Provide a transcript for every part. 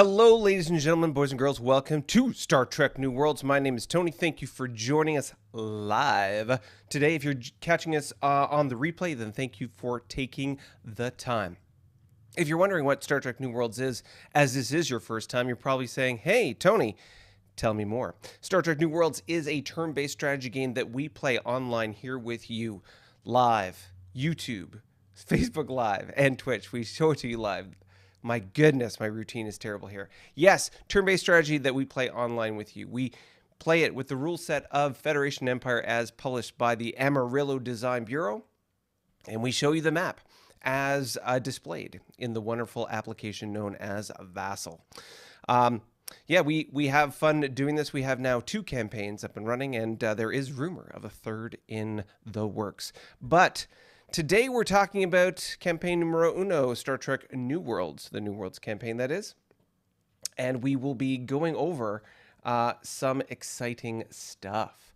Hello, ladies and gentlemen, boys and girls. Welcome to Star Trek New Worlds. My name is Tony. Thank you for joining us live today. If you're catching us on the replay, then thank you for taking the time. If you're wondering what Star Trek New Worlds is, as this is your first time, you're probably saying, hey, Tony, tell me more. Star Trek New Worlds is a turn-based strategy game that we play online here with you, live, YouTube, Facebook Live, and Twitch. We show it to you live. My goodness, my routine is terrible here. Yes, turn-based strategy that we play online with you. We play it with the rule set of Federation Empire as published by the Amarillo Design Bureau, and we show you the map as displayed in the wonderful application known as Vassal. We have fun doing this. We have now 2 campaigns up and running, and there is rumor of a 3rd in the works. But today we're talking about campaign numero uno, Star Trek New Worlds, the New Worlds campaign that is. And we will be going over some exciting stuff.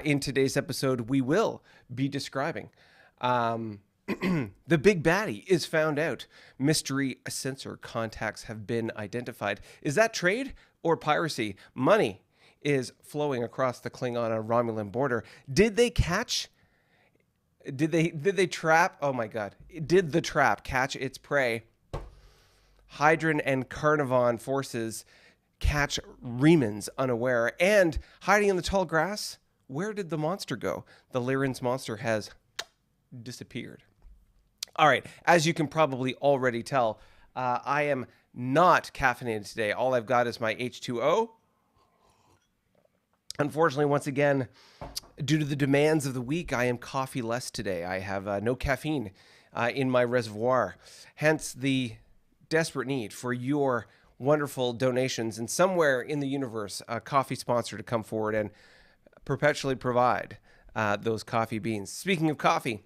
In today's episode, we will be describing the big baddie is found out. Mystery sensor contacts have been identified. Is that trade or piracy? Money is flowing across the Klingon and Romulan border. Did they catch... Did they trap? Oh my God. Did the trap catch its prey? Hydran and Carnivon forces catch Remans unaware. And hiding in the tall grass, where did the monster go? The Lyran's monster has disappeared. All right. As you can probably already tell, I am not caffeinated today. All I've got is my H2O. Unfortunately, once again, due to the demands of the week, I am coffee-less today. I have no caffeine in my reservoir. Hence the desperate need for your wonderful donations and somewhere in the universe, a coffee sponsor to come forward and perpetually provide those coffee beans. Speaking of coffee,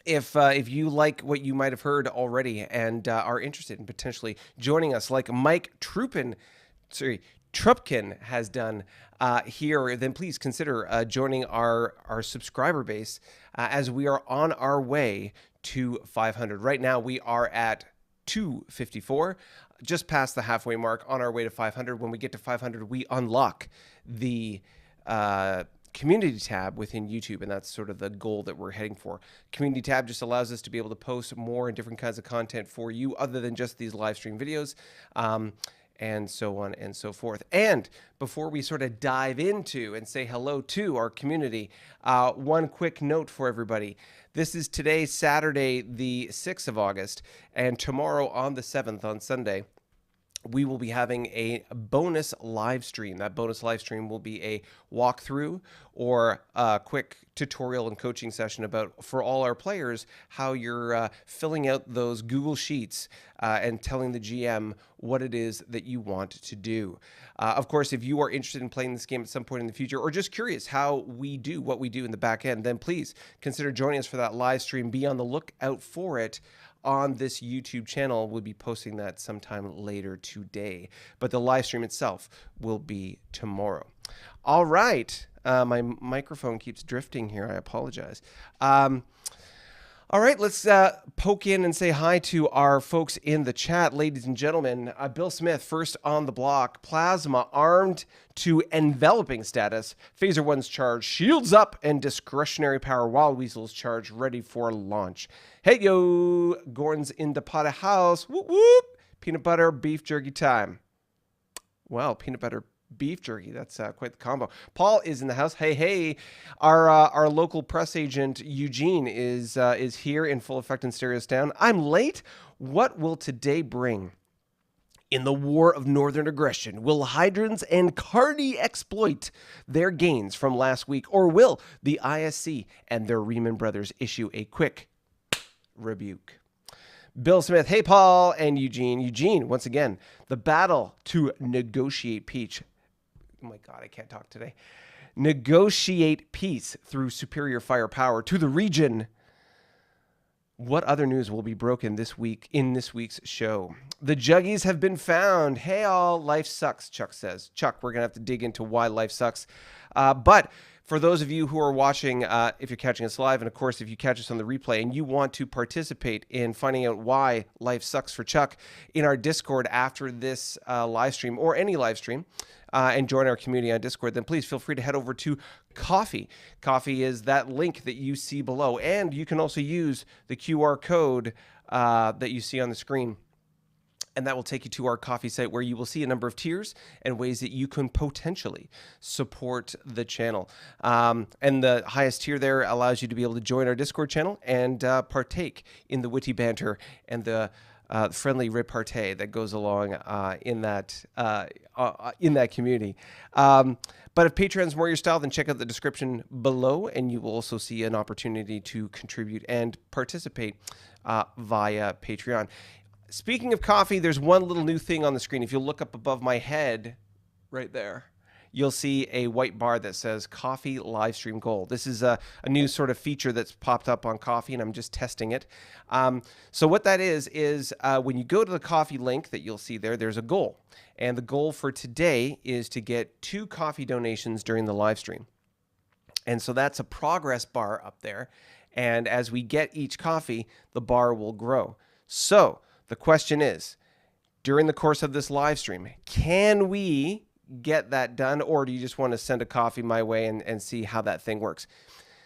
if you like what you might have heard already and are interested in potentially joining us, like Mike Trupkin has done here, then please consider joining our subscriber base as we are on our way to 500. Right now, we are at 254, just past the halfway mark, on our way to 500. When we get to 500, we unlock the community tab within YouTube, and that's sort of the goal that we're heading for. Community tab just allows us to be able to post more and different kinds of content for you other than just these live stream videos. And so on and so forth. And before we sort of dive into and say hello to our community, one quick note for everybody. This is today, Saturday, the 6th of August, and tomorrow on the 7th, on Sunday, we will be having a bonus live stream. That bonus live stream will be a walkthrough or a quick tutorial and coaching session about, for all our players, how you're filling out those Google Sheets and telling the GM what it is that you want to do. Of course, if you are interested in playing this game at some point in the future, or just curious how we do what we do in the back end, then please consider joining us for that live stream. Be on the lookout for it on this YouTube channel. We'll be posting that sometime later today, but the live stream itself will be tomorrow. All right. My microphone keeps drifting here. I apologize. All right, let's poke in and say hi to our folks in the chat. Ladies and gentlemen, Bill Smith, first on the block. Plasma armed to enveloping status. Phaser 1's charge. Shields up and discretionary power. Wild Weasel's charge ready for launch. Hey, yo. Gorn's in the pot of house. Whoop, whoop. Peanut butter, beef jerky time. Wow, peanut butter, beef jerky. That's quite the combo. Paul is in the house. Hey, hey. Our local press agent, Eugene, is here in full effect in Stereostown. I'm late. What will today bring? In the war of northern aggression, will Hydrans and Carney exploit their gains from last week, or will the ISC and their Reman brothers issue a quick rebuke? Bill Smith, hey, Paul, and Eugene. Eugene, once again, the battle to negotiate peace. Oh my God, I can't talk today. Negotiate peace through superior firepower to the region. What other news will be broken this week in this week's show? The Juggies have been found. Hey, all, life sucks, Chuck says. Chuck, we're going to have to dig into why life sucks. But For those of you who are watching, if you're catching us live, and of course, if you catch us on the replay and you want to participate in finding out why life sucks for Chuck in our Discord after this live stream or any live stream, and join our community on Discord, then please feel free to head over to Coffee. Coffee is that link that you see below, and you can also use the QR code that you see on the screen. And that will take you to our Coffee site where you will see a number of tiers and ways that you can potentially support the channel. And the highest tier there allows you to be able to join our Discord channel and partake in the witty banter and the friendly repartee that goes along in that community. But if Patreon's more your style, then check out the description below, and you will also see an opportunity to contribute and participate via Patreon. Speaking of coffee, there's one little new thing on the screen. If you look up above my head, right there, you'll see a white bar that says Coffee Livestream Gold. This is a new sort of feature that's popped up on Coffee, and I'm just testing it. So what that is when you go to the Coffee link that you'll see there, there's a goal. And the goal for today is to get 2 coffee donations during the live stream. And so that's a progress bar up there. And as we get each coffee, the bar will grow. So the question is, during the course of this live stream, can we get that done, or do you just want to send a coffee my way and see how that thing works?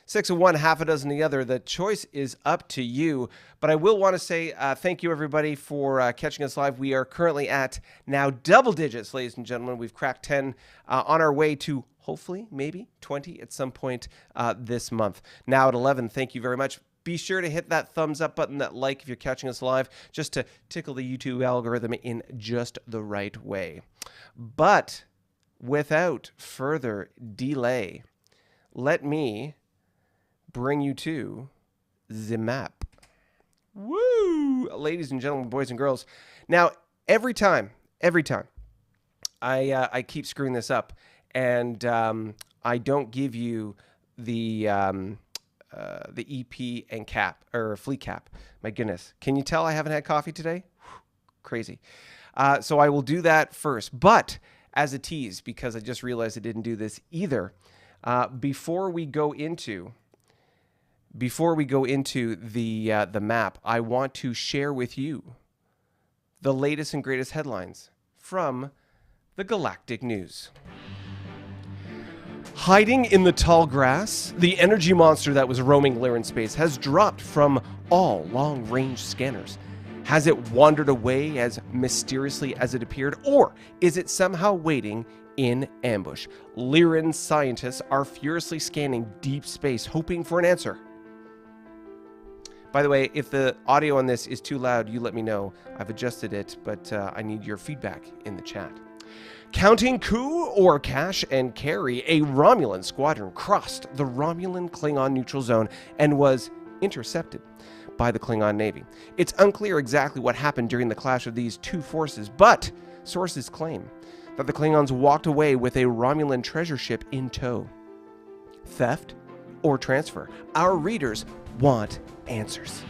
6 of one, half a dozen the other. The choice is up to you. But I will want to say thank you, everybody, for catching us live. We are currently at now double digits, ladies and gentlemen. We've cracked 10 on our way to hopefully maybe 20 at some point this month. Now at 11, thank you very much. Be sure to hit that thumbs up button, that like if you're catching us live, just to tickle the YouTube algorithm in just the right way. But without further delay, let me bring you to the map. Woo! Ladies and gentlemen, boys and girls. Now, every time, I keep screwing this up, and I don't give you the EP and cap, or fleet cap. My goodness. Can you tell I haven't had coffee today? Whew, crazy. So I will do that first. But as a tease, because I just realized I didn't do this either, before we go into the map, I want to share with you the latest and greatest headlines from the Galactic News. Hiding in the tall grass, the energy monster that was roaming Lyran space has dropped from all long-range scanners. Has it wandered away as mysteriously as it appeared, or is it somehow waiting in ambush? Lyran scientists are furiously scanning deep space, hoping for an answer. By the way, if the audio on this is too loud, you let me know. I've adjusted it, but I need your feedback in the chat. Counting coup or cash and carry, a Romulan squadron crossed the Romulan-Klingon neutral zone and was intercepted by the Klingon Navy. It's unclear exactly what happened during the clash of these two forces, but sources claim that the Klingons walked away with a Romulan treasure ship in tow. Theft or transfer? Our readers want answers.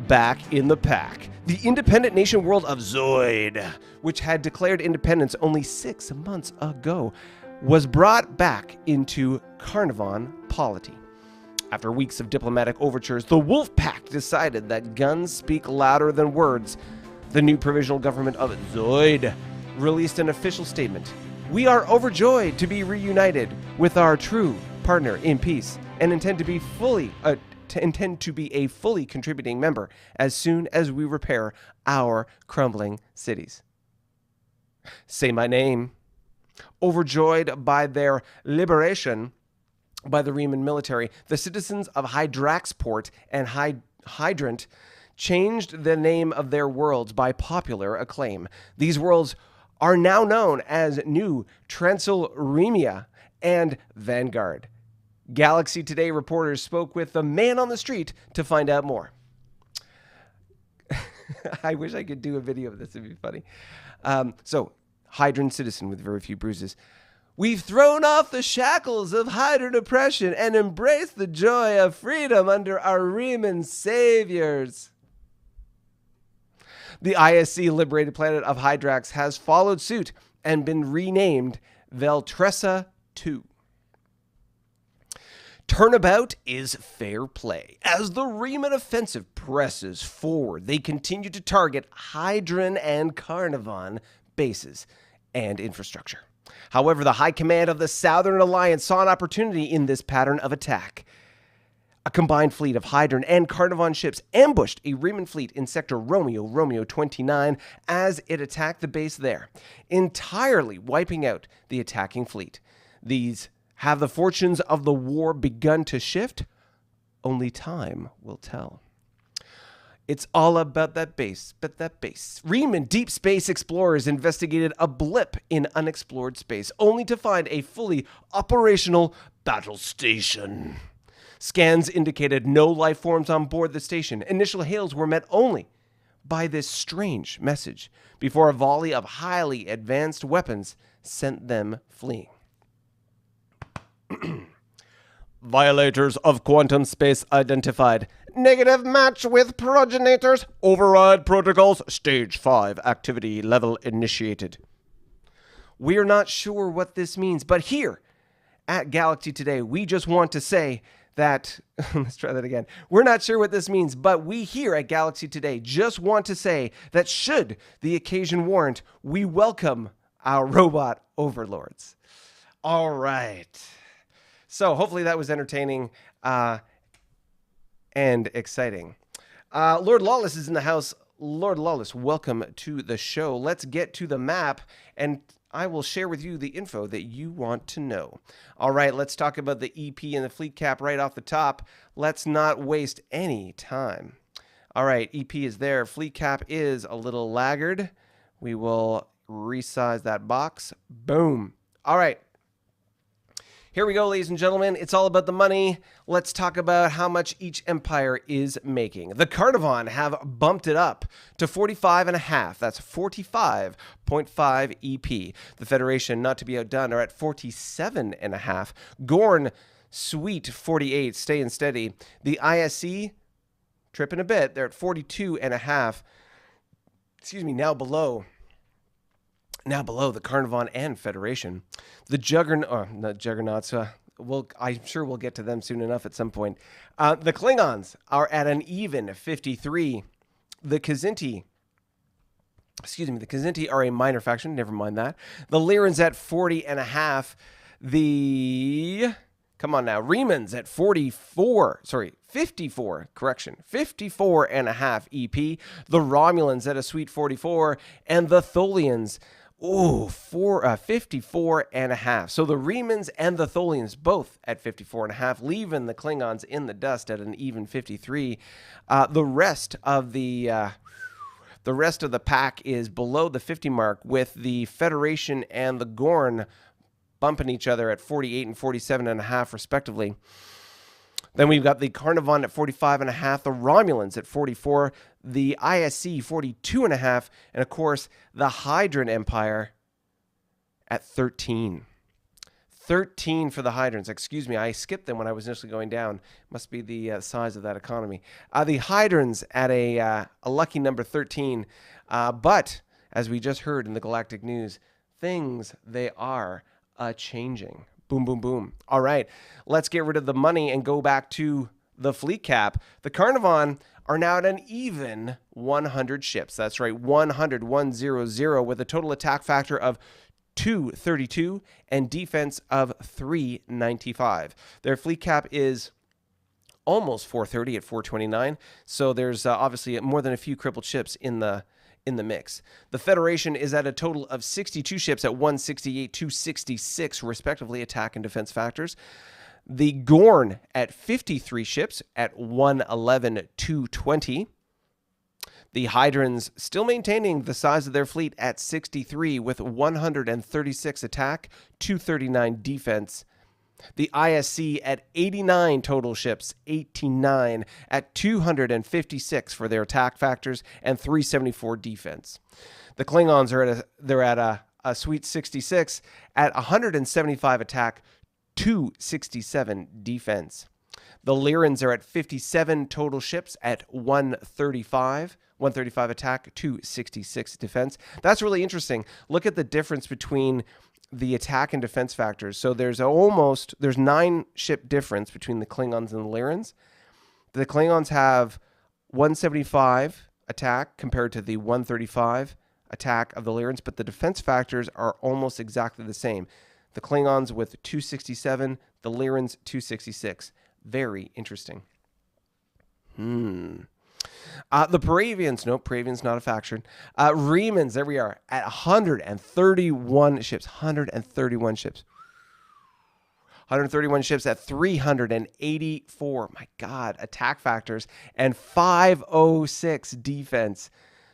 Back in the pack, the independent nation world of Zoid, which had declared independence only 6 months ago, was brought back into Carnivon polity. After weeks of diplomatic overtures, the Wolf Pack decided that guns speak louder than words. The new provisional government of Zoid released an official statement. We are overjoyed to be reunited with our true partner in peace and intend to be a fully contributing member as soon as we repair our crumbling cities. Say my name. Overjoyed by their liberation by the Reman military, the citizens of Hydraxport and Hydran changed the name of their worlds by popular acclaim. These worlds are now known as New Transylremia and Vanguard. Galaxy Today reporters spoke with the man on the street to find out more. I wish I could do a video of this. It'd be funny. So, Hydran citizen with very few bruises. We've thrown off the shackles of Hydran oppression and embraced the joy of freedom under our Reman saviors. The ISC liberated planet of Hydrax has followed suit and been renamed Veltressa II. turnabout is fair play. As the Reman offensive presses forward, they continue to target Hydran and Carnivon bases and infrastructure. However, the High Command of the Southern Alliance saw an opportunity in this pattern of attack. A combined fleet of Hydran and Carnivon ships ambushed a Reman fleet in Sector Romeo 29 as it attacked the base there, entirely wiping out the attacking fleet. These have the fortunes of the war begun to shift? Only time will tell. It's all about that base, but that base. Reman deep space explorers investigated a blip in unexplored space, only to find a fully operational battle station. Scans indicated no life forms on board the station. Initial hails were met only by this strange message before a volley of highly advanced weapons sent them fleeing. Violators of quantum space identified. Negative match with progenitors. Override protocols. Stage 5 activity level initiated. We're not sure what this means, but here at Galaxy Today, we just want to say that, let's try that again. We're not sure what this means, but we here at Galaxy Today just want to say that should the occasion warrant, we welcome our robot overlords. All right. So hopefully that was entertaining and exciting. Lord Lawless is in the house. Lord Lawless, welcome to the show. Let's get to the map, and I will share with you the info that you want to know. All right, let's talk about the EP and the fleet cap right off the top. Let's not waste any time. All right, EP is there. Fleet cap is a little laggard. We will resize that box. Boom. All right. Here we go, ladies and gentlemen. It's all about the money. Let's talk about how much each empire is making. The Carnivon have bumped it up to 45.5. That's 45.5 EP. The Federation, not to be outdone, are at 47.5. Gorn, sweet 48, staying steady. The ISC, tripping a bit. They're at 42.5. Excuse me, now below the Carnivon and Federation. The Juggernauts, I'm sure we'll get to them soon enough at some point. The Klingons are at an even 53. The Kzinti are a minor faction, never mind that. The Lyrans at 40.5. The, come on now, Remans at 54.5 EP. The Romulans at a sweet 44. And the Tholians, 54.5. So the Remans and the Tholians both at 54.5, leaving the Klingons in the dust at an even 53. The rest of the pack is below the 50 mark, with the Federation and the Gorn bumping each other at 48 and 47.5 respectively. Then we've got the Carnivon at 45.5, the Romulans at 44, the ISC 42.5, and of course the Hydran Empire at 13. 13 for the Hydrans. Excuse me, I skipped them when I was initially going down. Must be the size of that economy. The Hydrans at a lucky number 13. But as we just heard in the Galactic News, things, they are changing. Boom, boom, boom. All right, let's get rid of the money and go back to the fleet cap. The Carnivon are now at an even 100 ships. That's right, 100, with a total attack factor of 232 and defense of 395. Their fleet cap is almost 430 at 429. So there's obviously more than a few crippled ships in the mix. The Federation is at a total of 62 ships at 168, 266, respectively, attack and defense factors. The Gorn at 53 ships at 111, 220. The Hydrans still maintaining the size of their fleet at 63 with 136 attack, 239 defense. The ISC at 89 total ships, 89 at 256 for their attack factors and 374 defense. The Klingons are at a sweet 66 at 175 attack, 267 defense. The Lyrans are at 57 total ships at 135 attack, 266 defense. That's really interesting. Look at the difference between the attack and defense factors. So there's 9 ship difference between the Klingons and the Lyrans. The Klingons have 175 attack compared to the 135 attack of the Lyrans, but the defense factors are almost exactly the same. The Klingons with 267, the Lyrans 266. Very interesting. The Paravians, no, Paravians not a faction. Remans, there we are, at 131 ships. 131 ships. 131 ships at 384, my God, attack factors, and 506 defense.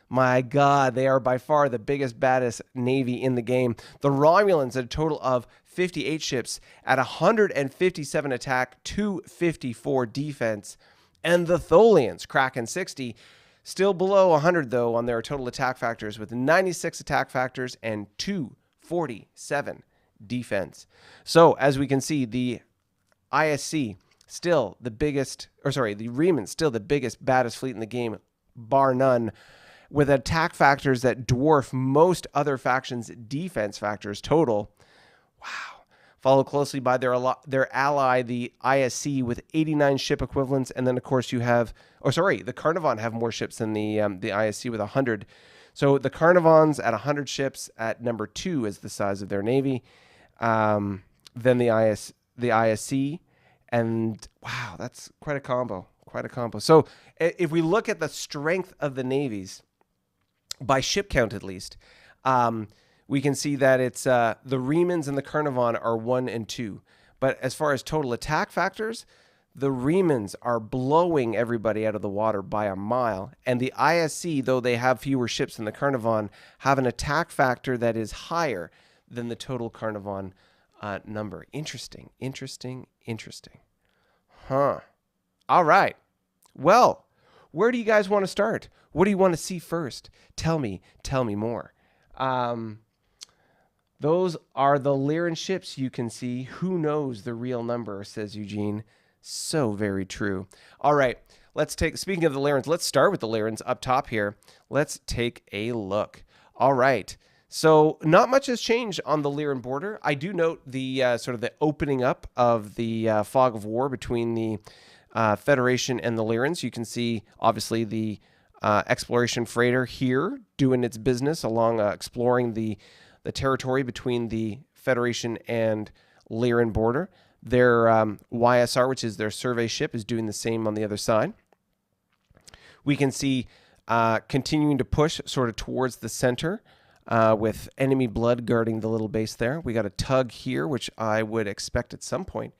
My God, they are by far the biggest, baddest navy in the game. The Romulans at a total of 58 ships at 157 attack, 254 defense. And the Tholians, cracking 60, still below 100 though on their total attack factors with 96 attack factors and 247 defense. So as we can see, the ISC still the biggest, the Remans still the biggest, baddest fleet in the game, bar none, with attack factors that dwarf most other factions' defense factors total. Wow. Followed closely by their ally, the ISC, with 89 ship equivalents. And then, of course, you have... the Carnivon have more ships than the ISC with 100. So the Carnivons at 100 ships at number 2 is the size of their navy. Then the ISC. And, wow, that's quite a combo. Quite a combo. So if we look at the strength of the navies, by ship count at least... we can see that it's the Remans and the Carnivon are 1 and 2. But as far as total attack factors, the Remans are blowing everybody out of the water by a mile. And the ISC, though they have fewer ships than the Carnivon, have an attack factor that is higher than the total Carnivon number. Interesting, interesting, interesting. Huh. All right. Well, where do you guys want to start? What do you want to see first? Tell me more. Those are the Lyran ships you can see. Who knows the real number, says Eugene. So very true. All right, speaking of the Lyrans, let's start with the Lyrans up top here. Let's take a look. All right, so not much has changed on the Lyran border. I do note the sort of the opening up of the fog of war between the Federation and the Lyrans. You can see, obviously, the exploration freighter here doing its business along exploring the territory between the Federation and Lyran border. Their YSR, which is their survey ship, is doing the same on the other side. We can see continuing to push sort of towards the center with enemy blood guarding the little base there. We got a tug here, which I would expect at some point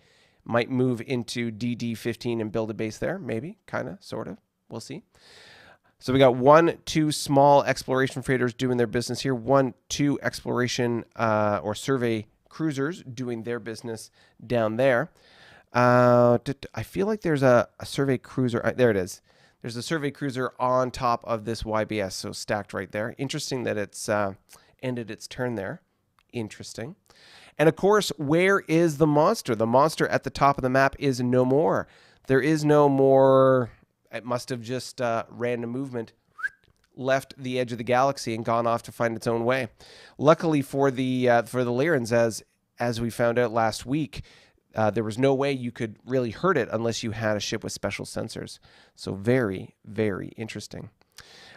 might move into DD-15 and build a base there. Maybe, kind of, sort of. We'll see. So we got 1, 2 small exploration freighters doing their business here. 1, 2 exploration or survey cruisers doing their business down there. I feel like there's a survey cruiser. There it is. There's a survey cruiser on top of this YBS, so stacked right there. Interesting that it's ended its turn there. Interesting. And of course, where is the monster? The monster at the top of the map is no more. There is no more... It must have just random movement left the edge of the galaxy and gone off to find its own way. Luckily for the Lyrans, as we found out last week, there was no way you could really hurt it unless you had a ship with special sensors. So very, very interesting.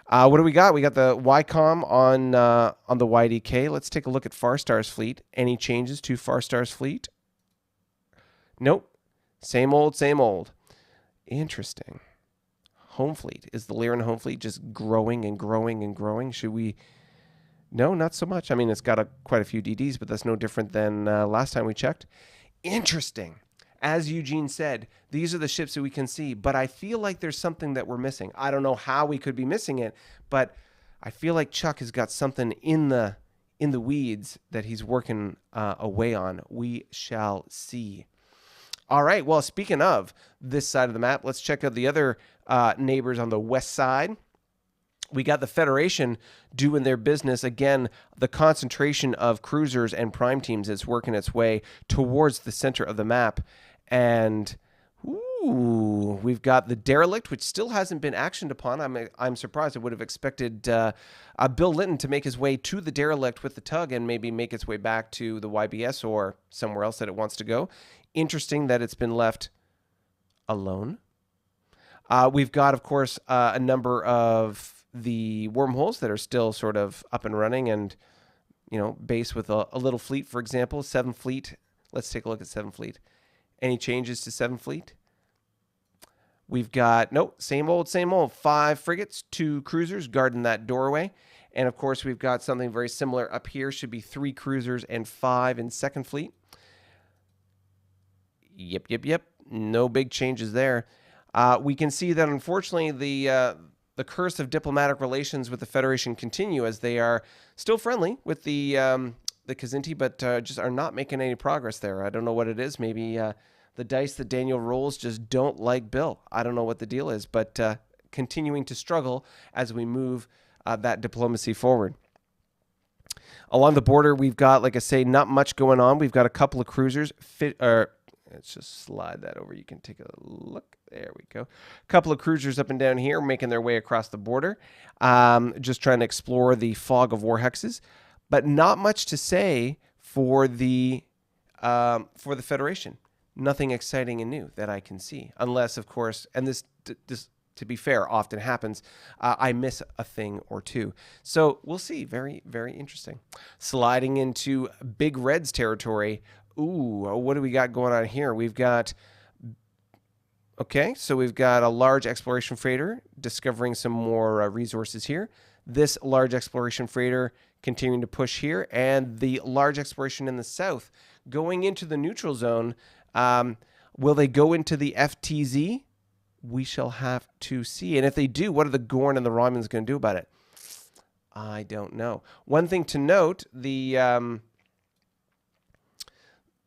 What do we got? We got the YCOM on the YDK. Let's take a look at Farstar's fleet. Any changes to Farstar's fleet? Nope. Same old, same old. Interesting. Home fleet. Is the Lyran home fleet just growing and growing and growing? Should we... No, not so much. I mean, it's got quite a few DDs, but that's no different than last time we checked. Interesting. As Eugene said, these are the ships that we can see, but I feel like there's something that we're missing. I don't know how we could be missing it, but I feel like Chuck has got something in the weeds that he's working away on. We shall see. All right, well, speaking of this side of the map, let's check out the other neighbors on the west side. We got the Federation doing their business. Again, the concentration of cruisers and prime teams is working its way towards the center of the map. And Ooh, we've got the Derelict, which still hasn't been actioned upon. I'm surprised. I would have expected Bill Linton to make his way to the Derelict with the tug and maybe make its way back to the YBS or somewhere else that it wants to go. Interesting that it's been left alone. We've got, of course, a number of the wormholes that are still sort of up and running and, base with a little fleet, for example. 7 Fleet. Let's take a look at 7 Fleet. Any changes to 7 Fleet? We've got, nope, same old, 5 frigates, 2 cruisers guarding that doorway. And, of course, we've got something very similar up here. Should be 3 cruisers and 5 in 2nd Fleet. Yep. No big changes there. We can see that, unfortunately, the curse of diplomatic relations with the Federation continue as they are still friendly with the Kzinti, but just are not making any progress there. I don't know what it is. Maybe the dice that Daniel rolls just don't like Bill. I don't know what the deal is, but continuing to struggle as we move that diplomacy forward. Along the border, we've got, like I say, not much going on. We've got a couple of cruisers. Let's just slide that over. You can take a look. There we go. A couple of cruisers up and down here making their way across the border. Just trying to explore the fog of war hexes. But not much to say for the Federation. Nothing exciting and new that I can see. Unless, of course, and this to be fair, often happens, I miss a thing or two. So we'll see. Very, very interesting. Sliding into Big Red's territory. Ooh, what do we got going on here? We've got, so we've got a large exploration freighter discovering some more resources here. This large exploration freighter continuing to push here, and the large exploration in the south going into the neutral zone. Will they go into the FTZ? We shall have to see. And if they do, what are the Gorn and the Romulans going to do about it? I don't know. One thing to note, the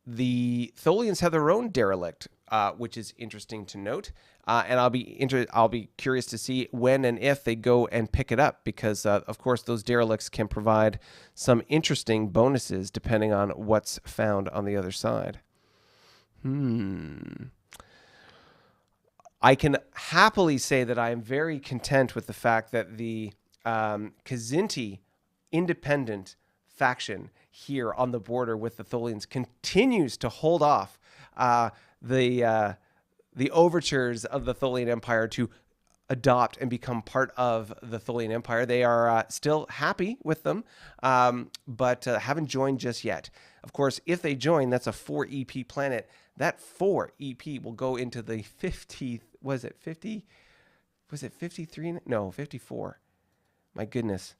Tholians have their own derelict, which is interesting to note. And I'll be curious to see when and if they go and pick it up, because of course those derelicts can provide some interesting bonuses depending on what's found on the other side. I can happily say that I am very content with the fact that the Kzinti independent faction here on the border with the Tholians continues to hold off the overtures of the Tholian Empire to adopt and become part of the Tholian Empire. They are still happy with them, but haven't joined just yet. Of course, if they join, that's a 4 EP planet. That 4 EP will go into the 50, was it 50? Was it 53? No, 54. My goodness.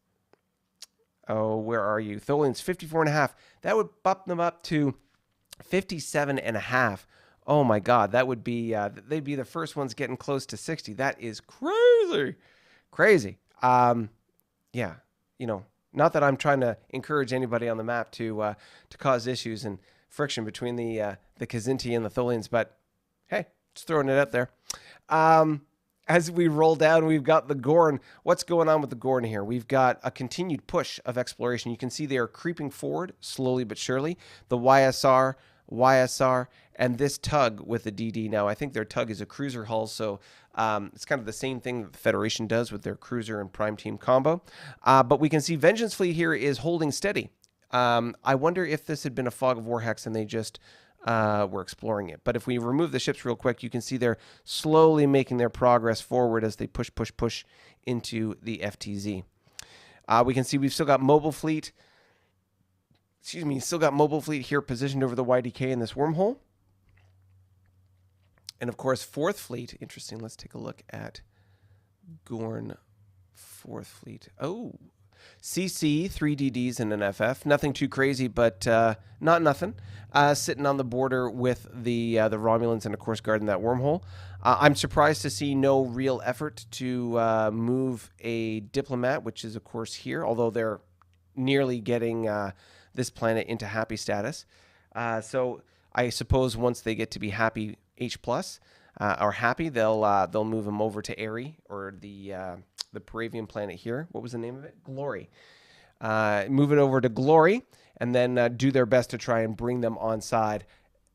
Oh, where are you? Tholians 54.5. That would bump them up to 57.5. Oh my God, that would be, they'd be the first ones getting close to 60. That is crazy. Yeah, not that I'm trying to encourage anybody on the map to cause issues and friction between the Kzinti and the Tholians, but hey, just throwing it out there. As we roll down, we've got the Gorn. What's going on with the Gorn here? We've got a continued push of exploration. You can see they are creeping forward slowly but surely. The YSR, and this tug with the DD. Now, I think their tug is a cruiser hull, so it's kind of the same thing that the Federation does with their cruiser and prime team combo. But we can see Vengeance Fleet here is holding steady. I wonder if this had been a fog of war hex and they just were exploring it. But if we remove the ships real quick, you can see they're slowly making their progress forward as they push into the FTZ. We can see we've still got mobile fleet. Still got mobile fleet here positioned over the YDK in this wormhole. And of course, 4th Fleet. Interesting. Let's take a look at Gorn 4th Fleet. Oh, CC, 3 DDs, and an FF. Nothing too crazy, but not nothing. Sitting on the border with the Romulans and, of course, guarding that wormhole. I'm surprised to see no real effort to move a diplomat, which is, of course, here, although they're nearly getting this planet into happy status. So I suppose once they get to be happy H+, or happy, they'll move them over to Airy, or the Paravian planet here. What was the name of it? Glory. Move it over to Glory, and then do their best to try and bring them on side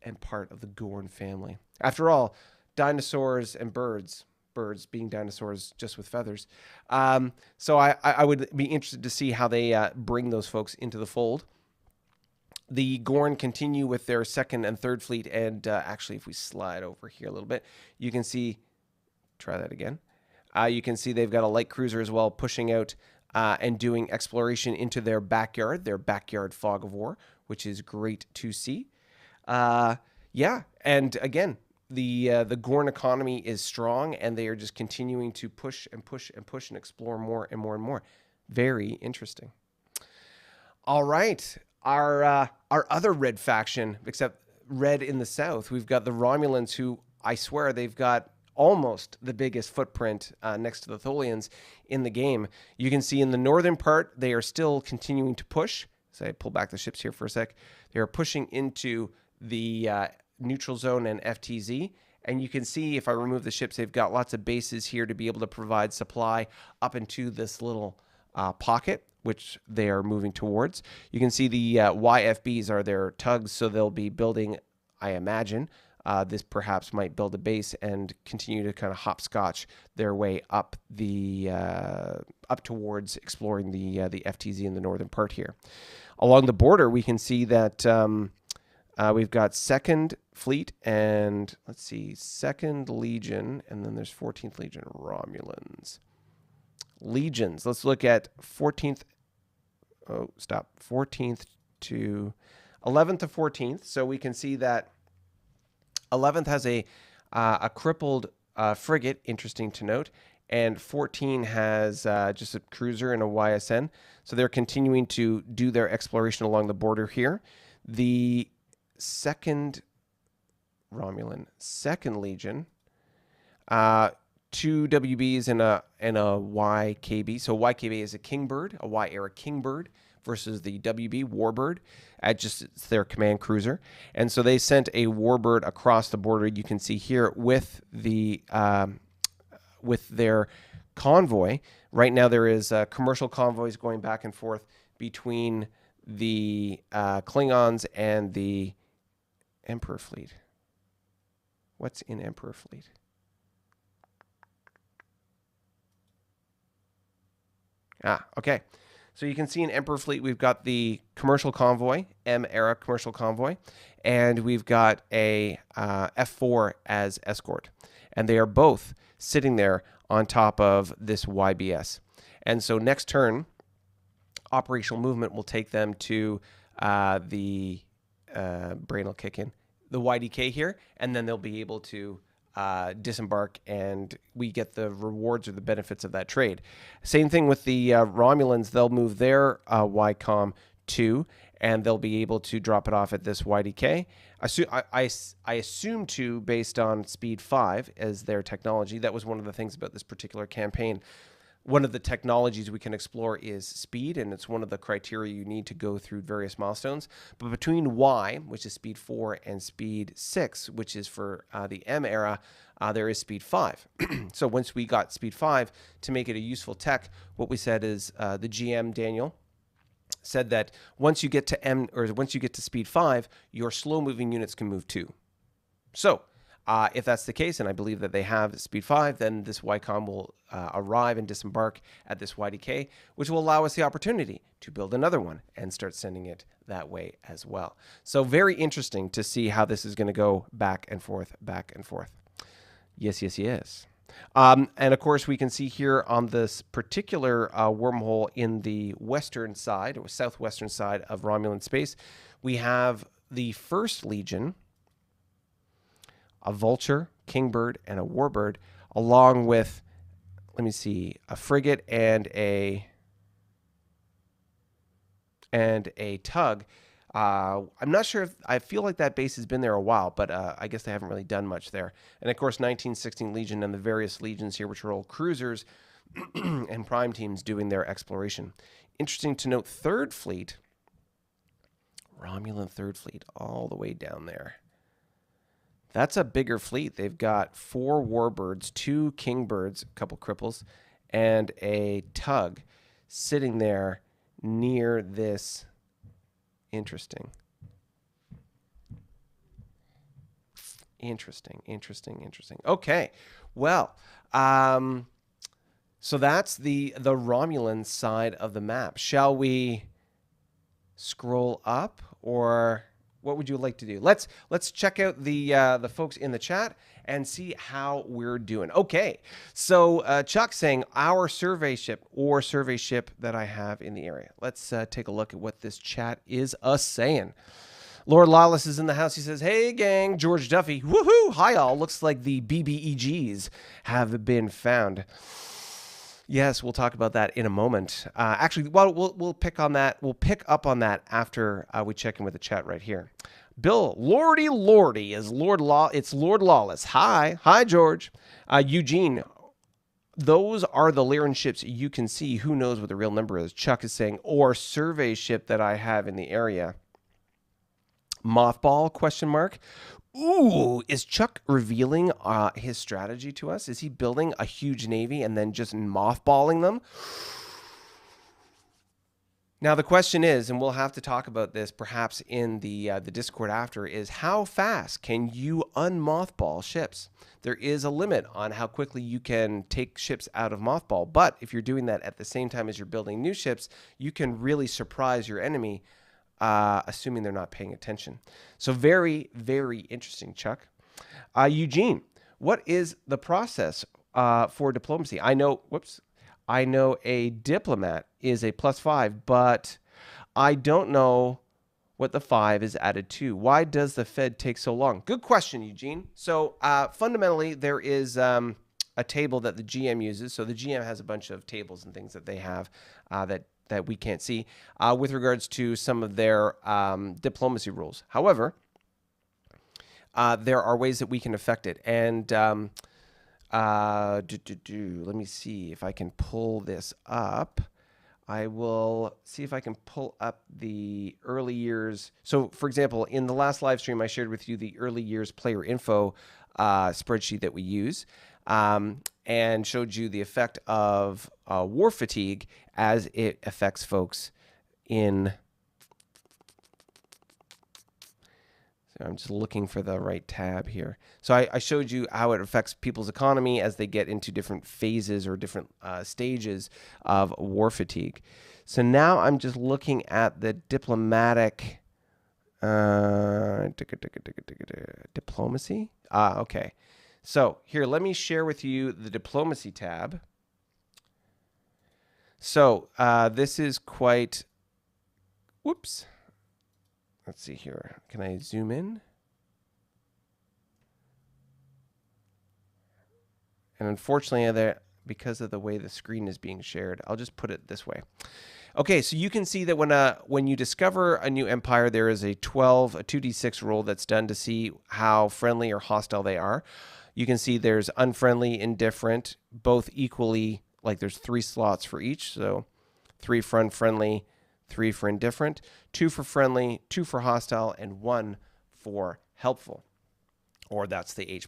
and part of the Gorn family. After all, dinosaurs and birds. Birds being dinosaurs just with feathers. So I would be interested to see how they bring those folks into the fold. The Gorn continue with their second and third fleet. And actually, if we slide over here a little bit, you can see, try that again. You can see they've got a light cruiser as well pushing out and doing exploration into their backyard fog of war, which is great to see. Yeah, and again, the Gorn economy is strong, and they are just continuing to push and push and push and explore more and more and more. Very interesting. All right, our other red faction, except red in the south, we've got the Romulans, who I swear they've got almost the biggest footprint next to the Tholians in the game. You can see in the northern part, they are still continuing to push. So I pull back the ships here for a sec. They are pushing into the neutral zone and FTZ. And you can see if I remove the ships, they've got lots of bases here to be able to provide supply up into this little pocket, which they are moving towards. You can see the YFBs are their tugs, so they'll be building, I imagine, this perhaps might build a base and continue to kind of hopscotch their way up the up towards exploring the FTZ in the northern part here. Along the border, we can see that we've got 2nd Fleet and, let's see, 2nd Legion, and then there's 14th Legion Romulans. Legions. Let's look at 14th. Oh, stop. 14th to 11th to 14th. So we can see that 11th has a crippled frigate, interesting to note, and 14 has just a cruiser and a YSN. So they're continuing to do their exploration along the border here. The 2nd Romulan, 2nd Legion, 2 WBs and a YKB. So YKB is a Kingbird, a Y-era Kingbird, versus the WB Warbird at just it's their command cruiser. And so they sent a Warbird across the border. You can see here with the with their convoy. Right now there is commercial convoys going back and forth between the Klingons and the Emperor Fleet. What's in Emperor Fleet? Okay. So you can see in Emperor Fleet, we've got the commercial convoy, M-era commercial convoy, and we've got a F4 as escort. And they are both sitting there on top of this YBS. And so next turn, operational movement will take them to the brain will kick in, the YDK here, and then they'll be able to disembark, and we get the rewards or the benefits of that trade. Same thing with the Romulans. They'll move their YCOM 2, and they'll be able to drop it off at this YDK. I assume 2 based on speed 5 as their technology. That was one of the things about this particular campaign. One of the technologies we can explore is speed, and it's one of the criteria you need to go through various milestones. But between Y, which is speed 4, and speed 6, which is for the M era, there is speed 5. So once we got speed 5, to make it a useful tech, what we said is the GM, Daniel, said that once you get to once you get to speed 5, your slow-moving units can move 2. So if that's the case, and I believe that they have speed 5, then this YCOM will arrive and disembark at this YDK, which will allow us the opportunity to build another one and start sending it that way as well. So very interesting to see how this is going to go back and forth, back and forth. Yes, yes, yes. And of course, we can see here on this particular wormhole in the western side, or southwestern side of Romulan space, we have the 1st Legion, a Vulture, Kingbird, and a Warbird, along with, let me see, a frigate and a tug. I'm not sure if, I feel like that base has been there a while, but I guess they haven't really done much there. And of course, 1916 Legion and the various legions here, which are all cruisers and prime teams doing their exploration. Interesting to note, 3rd Fleet, Romulan 3rd Fleet, all the way down there. That's a bigger fleet. They've got 4 Warbirds, 2 Kingbirds, a couple cripples, and a tug sitting there near this. Interesting. Interesting, interesting, interesting. Okay, well, so that's the Romulan side of the map. Shall we scroll up, or what would you like to do? Let's check out the folks in the chat and see how we're doing. Okay, so Chuck saying our survey ship or survey ship that I have in the area. Let's take a look at what this chat is saying. Lord Lawless is in the house. He says, hey, gang, George Duffy. Woohoo! Hi, all. Looks like the BBEGs have been found. Yes, we'll talk about that in a moment. Actually, well, we'll pick on that. We'll pick up on that after we check in with the chat right here. Bill, Lordy is Lord Law. It's Lord Lawless. Hi, George. Eugene, those are the Lyran ships you can see. Who knows what the real number is? Chuck is saying, or survey ship that I have in the area. Mothball, question mark. Ooh, is Chuck revealing his strategy to us? Is he building a huge navy and then just mothballing them? Now, the question is, and we'll have to talk about this perhaps in the Discord after, is how fast can you unmothball ships? There is a limit on how quickly you can take ships out of mothball, but if you're doing that at the same time as you're building new ships, you can really surprise your enemy, assuming they're not paying attention. So very, very interesting, Chuck. Eugene, what is the process for diplomacy? I know a diplomat is a +5, but I don't know what the 5 is added to. Why does the Fed take so long? Good question, Eugene. So fundamentally, there is a table that the GM uses. So the GM has a bunch of tables and things that they have that we can't see with regards to some of their diplomacy rules. However, there are ways that we can affect it. And let me see if I can pull this up. I will see if I can pull up the early years. So, for example, in the last live stream, I shared with you the early years player info spreadsheet that we use. And showed you the effect of war fatigue as it affects folks in... So I'm just looking for the right tab here. So I showed you how it affects people's economy as they get into different phases or different stages of war fatigue. So now I'm just looking at the diplomatic... diplomacy? Okay. So here, let me share with you the diplomacy tab. So this is quite, whoops. Let's see here. Can I zoom in? And unfortunately, because of the way the screen is being shared, I'll just put it this way. Okay, so you can see that when you discover a new empire, there is a 2d6 roll that's done to see how friendly or hostile they are. You can see there's unfriendly, indifferent, both equally, like there's 3 slots for each. So 3 for unfriendly, 3 for indifferent, 2 for friendly, 2 for hostile, and 1 for helpful, or that's the H+.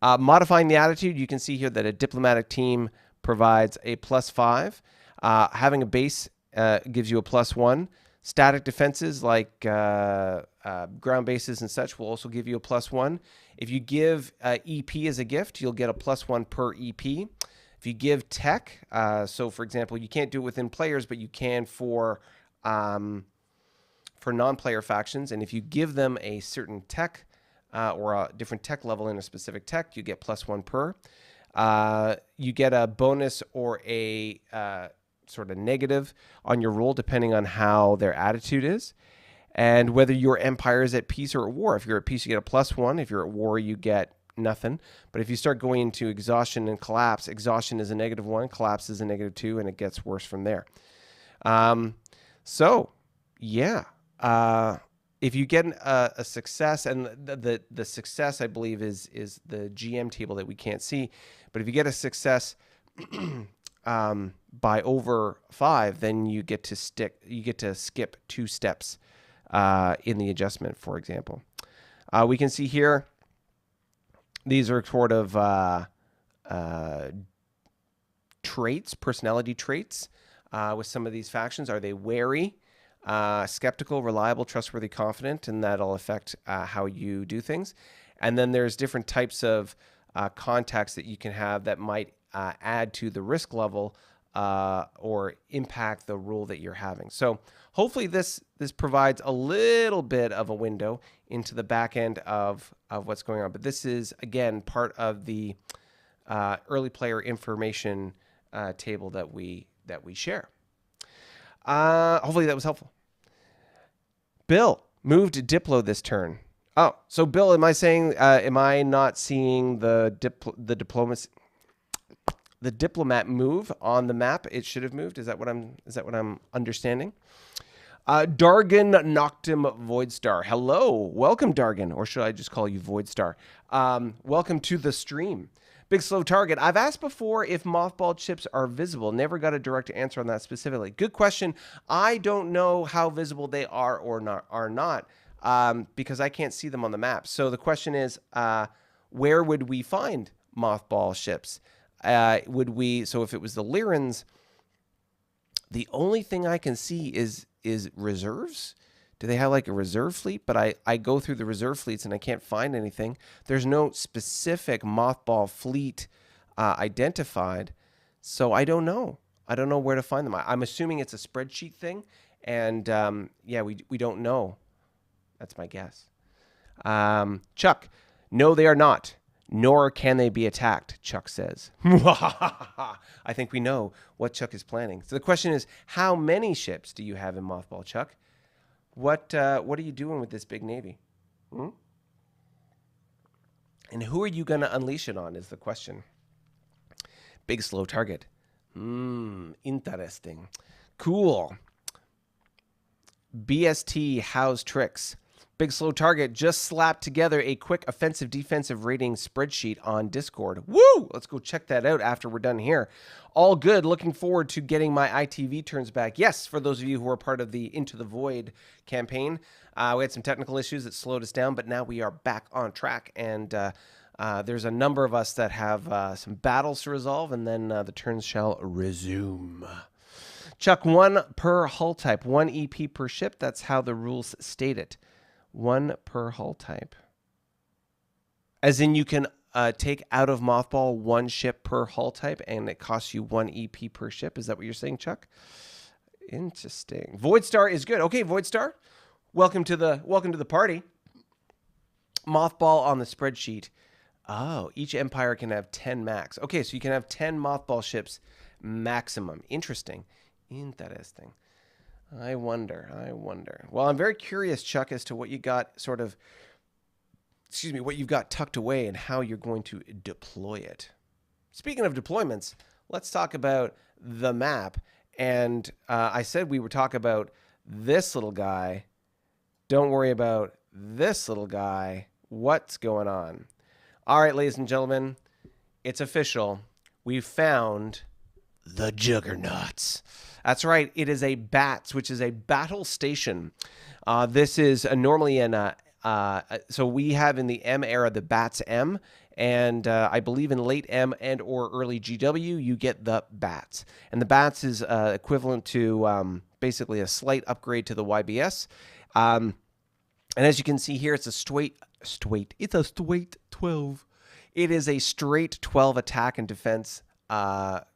Modifying the attitude, you can see here that a diplomatic team provides a +5. Having a base gives you a +1. Static defenses like ground bases and such will also give you a +1. If you give EP as a gift, you'll get a +1 per EP. If you give tech, so for example, you can't do it within players, but you can for non-player factions. And if you give them a certain tech or a different tech level in a specific tech, you get +1 per. You get a bonus or a sort of negative on your roll depending on how their attitude is and whether your empire is at peace or at war. If you're at peace, you get a +1. If you're at war, you get nothing. But if you start going into exhaustion and collapse, exhaustion is a -1, collapse is a -2, and it gets worse from there. So yeah, if you get a success, and the success I believe is the GM table that we can't see, but if you get a success by over 5, then you get to skip 2 steps in the adjustment, for example. We can see here these are sort of traits, personality traits with some of these factions. Are they wary, skeptical, reliable, trustworthy, confident? And that'll affect how you do things. And then there's different types of contacts that you can have that might add to the risk level or impact the rule that you're having. So hopefully this provides a little bit of a window into the back end of what's going on. But this is, again, part of the early player information table that we share. Hopefully that was helpful. Bill moved Diplo this turn. Oh, so Bill, am I saying, am I not seeing the diplomat move on the map? It should have moved. Is that what I'm understanding? Dargan Noctum Voidstar. Hello, welcome Dargan, or should I just call you Voidstar? Welcome to the stream. Big Slow Target. I've asked before if mothballed ships are visible. Never got a direct answer on that specifically. Good question. I don't know how visible they are or not, because I can't see them on the map. So the question is, where would we find mothball ships? So if it was the Lyrans, the only thing I can see is reserves. Do they have like a reserve fleet? But I go through the reserve fleets and I can't find anything. There's no specific mothball fleet identified. So I don't know. I don't know where to find them. I'm assuming it's a spreadsheet thing. And yeah, we don't know. That's my guess. Chuck, no, they are not. Nor can they be attacked, Chuck says. I think we know what Chuck is planning. So the question is, how many ships do you have in mothball, Chuck? What are you doing with this big navy? And who are you going to unleash it on is the question. Big Slow Target. Interesting. Cool. BST How's Tricks. Big Slow Target just slapped together a quick offensive defensive rating spreadsheet on Discord. Woo! Let's go check that out after we're done here. All good. Looking forward to getting my ITV turns back. Yes, for those of you who are part of the Into the Void campaign, we had some technical issues that slowed us down, but now we are back on track. And there's a number of us that have some battles to resolve, and then the turns shall resume. Chuck, 1 per hull type, 1 EP per ship. That's how the rules state it. 1 per hull type. As in you can take out of mothball 1 ship per hull type and it costs you 1 EP per ship. Is that what you're saying, Chuck? Interesting. Voidstar is good. Okay, Voidstar. Welcome to the party. Mothball on the spreadsheet. Oh, each empire can have 10 max. Okay, so you can have 10 mothball ships maximum. Interesting. I wonder. Well, I'm very curious, Chuck, as to what you got what you've got tucked away and how you're going to deploy it. Speaking of deployments, let's talk about the map. And I said we would talk about this little guy. Don't worry about this little guy. What's going on? All right, ladies and gentlemen, it's official. We've found the Juggernauts. That's right. It is a BATS, which is a battle station. This is normally so we have in the M era the BATS M, and I believe in late M and or early GW you get the BATS, and the BATS is equivalent to basically a slight upgrade to the YBS. And as you can see here, it's a straight 12. It is a straight 12 attack and defense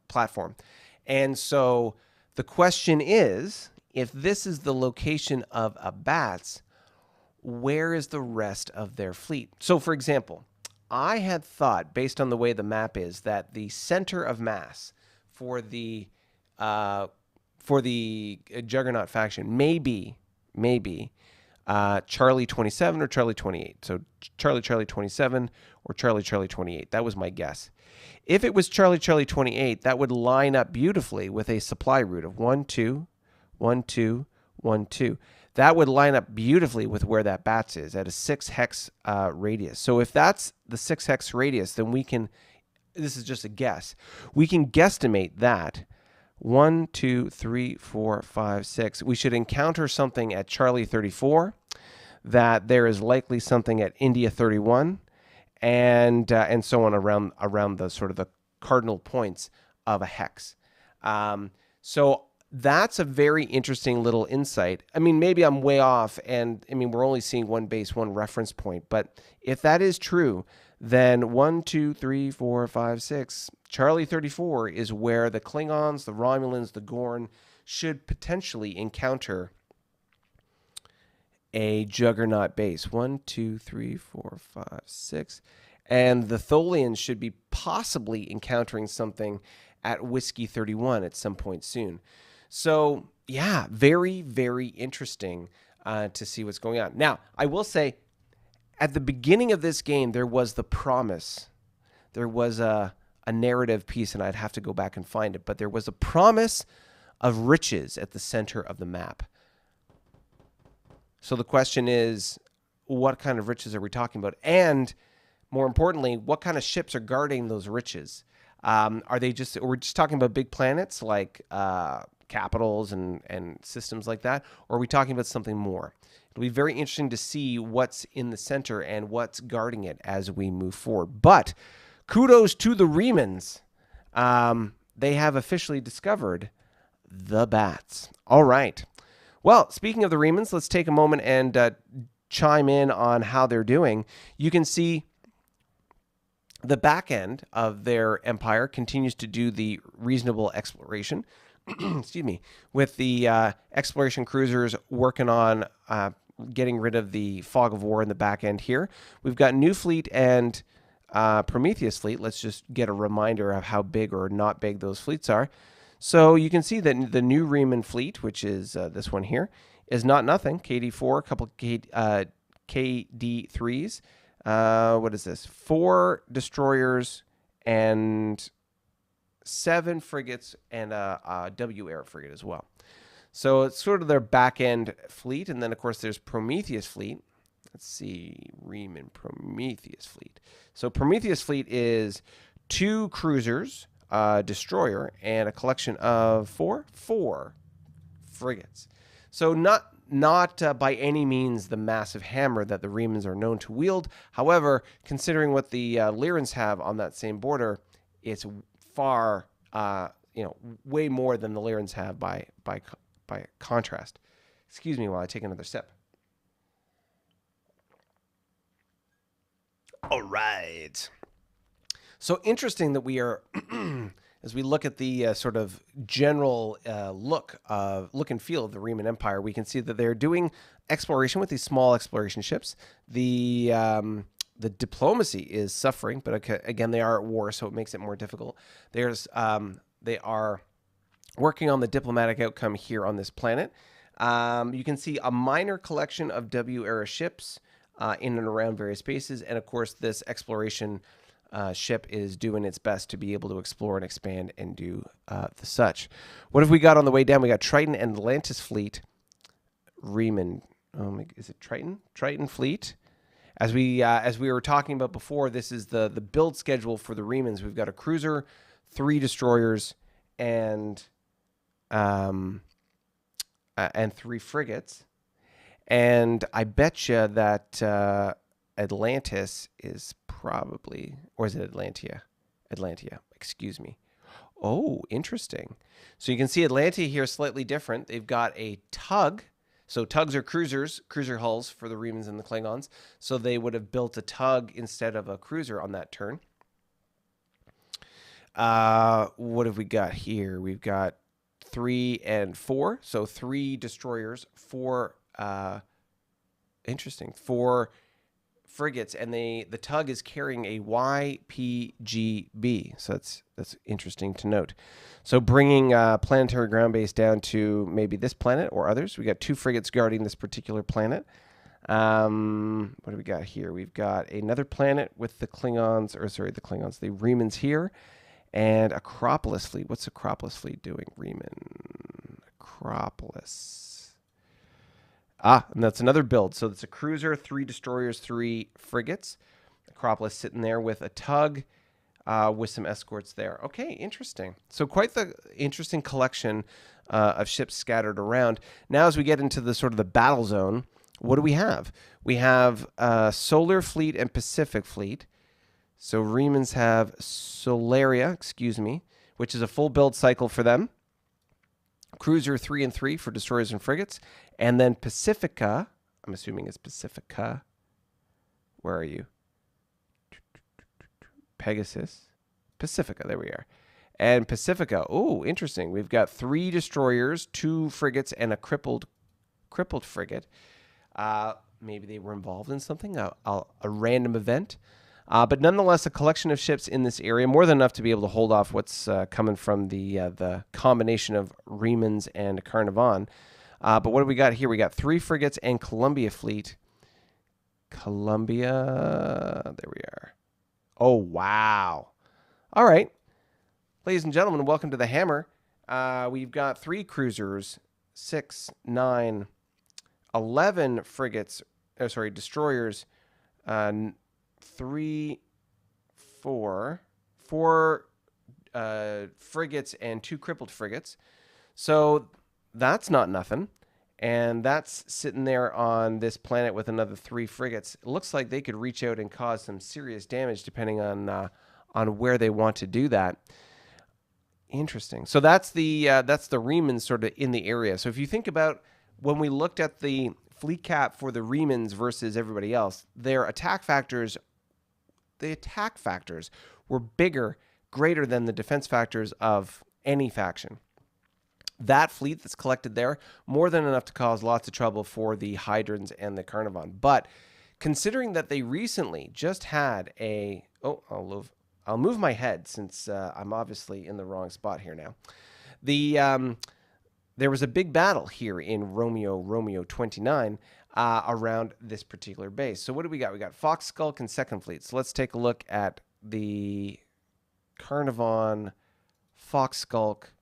platform, and so. The question is, if this is the location of a BATS, where is the rest of their fleet? So, for example, I had thought, based on the way the map is, that the center of mass for the Juggernaut faction may be Charlie 27 or Charlie 28. So Charlie 27 or Charlie 28. That was my guess. If it was Charlie 28, that would line up beautifully with a supply route of 1, 2, 1, 2, 1, 2. That would line up beautifully with where that BATS is at a 6 hex radius. So if that's the 6 hex radius, then we can, this is just a guess, we can guesstimate that 1, 2, 3, 4, 5, 6. We should encounter something at Charlie 34, that there is likely something at India 31, and so on around the sort of the cardinal points of a hex. So that's a very interesting little insight. I mean, maybe I'm way off, and I mean, we're only seeing one base, one reference point. But if that is true, then 1, 2, 3, 4, 5, 6, Charlie 34 is where the Klingons, the Romulans, the Gorn should potentially encounter a Juggernaut base. 1, 2, 3, 4, 5, 6. And the Tholians should be possibly encountering something at Whiskey 31 at some point soon. So, yeah, very, very interesting to see what's going on. Now, I will say, at the beginning of this game, there was the promise. There was a narrative piece, and I'd have to go back and find it, but there was a promise of riches at the center of the map. So the question is, what kind of riches are we talking about? And more importantly, what kind of ships are guarding those riches? Are they just, we're just talking about big planets like capitals and systems like that? Or are we talking about something more? It'll be very interesting to see what's in the center and what's guarding it as we move forward. But kudos to the Remans. They have officially discovered the bats. All right. Well, speaking of the Remans, let's take a moment and chime in on how they're doing. You can see the back end of their empire continues to do the reasonable exploration. Excuse me, with the exploration cruisers working on getting rid of the fog of war in the back end here. We've got New Fleet and Prometheus Fleet. Let's just get a reminder of how big or not big those fleets are. So you can see that the new Reman fleet, which is this one here, is not nothing. KD4, a couple KD3s. What is this? 4 destroyers and 7 frigates and a W-air frigate as well. So it's sort of their back-end fleet. And then, of course, there's Prometheus Fleet. Let's see, Reman Prometheus Fleet. So Prometheus Fleet is 2 cruisers, destroyer, and a collection of 4 frigates. So not by any means the massive hammer that the Remans are known to wield. However, considering what the Lyrans have on that same border, it's far, way more than the Lyrans have by contrast. Excuse me while I take another sip. All right. So interesting that we are, as we look at the sort of general look and feel of the Reman Empire, we can see that they're doing exploration with these small exploration ships. The diplomacy is suffering, but again, they are at war, so it makes it more difficult. They are working on the diplomatic outcome here on this planet. You can see a minor collection of W-era ships in and around various bases, and of course, this exploration ship is doing its best to be able to explore and expand and do the such. What have we got on the way down? We got Triton and Atlantis Fleet. Reman. Is it Triton? Triton Fleet. As we were talking about before, this is the build schedule for the Remans. We've got a cruiser, 3 destroyers, and 3 frigates. And I bet you that Atlantis is probably, or is it Atlantia? Atlantia, excuse me. Oh, interesting. So you can see Atlantia here slightly different. They've got a tug. So tugs are cruisers, cruiser hulls for the Remans and the Klingons. So they would have built a tug instead of a cruiser on that turn. What have we got here? We've got 3 and 4. So 3 destroyers, 4 interesting, 4 frigates, and the tug is carrying a YPGB. So that's interesting to note. So bringing planetary ground base down to maybe this planet or others. We got 2 frigates guarding this particular planet. What do we got here? We've got another planet with the Remans here, and Acropolis Fleet. What's Acropolis Fleet doing? Reman Acropolis. And that's another build. So it's a cruiser, 3 destroyers, 3 frigates. Acropolis sitting there with a tug, with some escorts there. Okay, interesting. So quite the interesting collection of ships scattered around. Now, as we get into the sort of the battle zone, what do we have? We have Solar Fleet and Pacific Fleet. So Remans have Solaria, which is a full build cycle for them. Cruiser 3 and 3 for destroyers and frigates. And then Pacifica, I'm assuming it's Pacifica. Where are you? Pegasus. Pacifica, there we are. And Pacifica, oh, interesting. We've got 3 destroyers, 2 frigates, and a crippled frigate. Maybe they were involved in something, a random event. But nonetheless, a collection of ships in this area, more than enough to be able to hold off what's coming from the combination of Remans and Carnivon. But what do we got here? We got 3 frigates and Columbia Fleet. Columbia, there we are. Oh, wow. All right. Ladies and gentlemen, welcome to the Hammer. We've got 3 cruisers, 6, 9, 11 frigates, destroyers, 3, 4 frigates and 2 crippled frigates. So that's not nothing. And that's sitting there on this planet with another 3 frigates. It looks like they could reach out and cause some serious damage depending on where they want to do that. Interesting. So that's the Remans sort of in the area. So if you think about when we looked at the fleet cap for the Remans versus everybody else, their attack factors, were bigger, greater than the defense factors of any faction. That fleet that's collected there, more than enough to cause lots of trouble for the Hydrans and the Carnivon. But considering that they recently just had a... Oh, I'll move my head since I'm obviously in the wrong spot here now. There was a big battle here in Romeo 29 around this particular base. So what do we got? We got Fox Skulk and Second Fleet. So let's take a look at the Carnivon Fox Skulk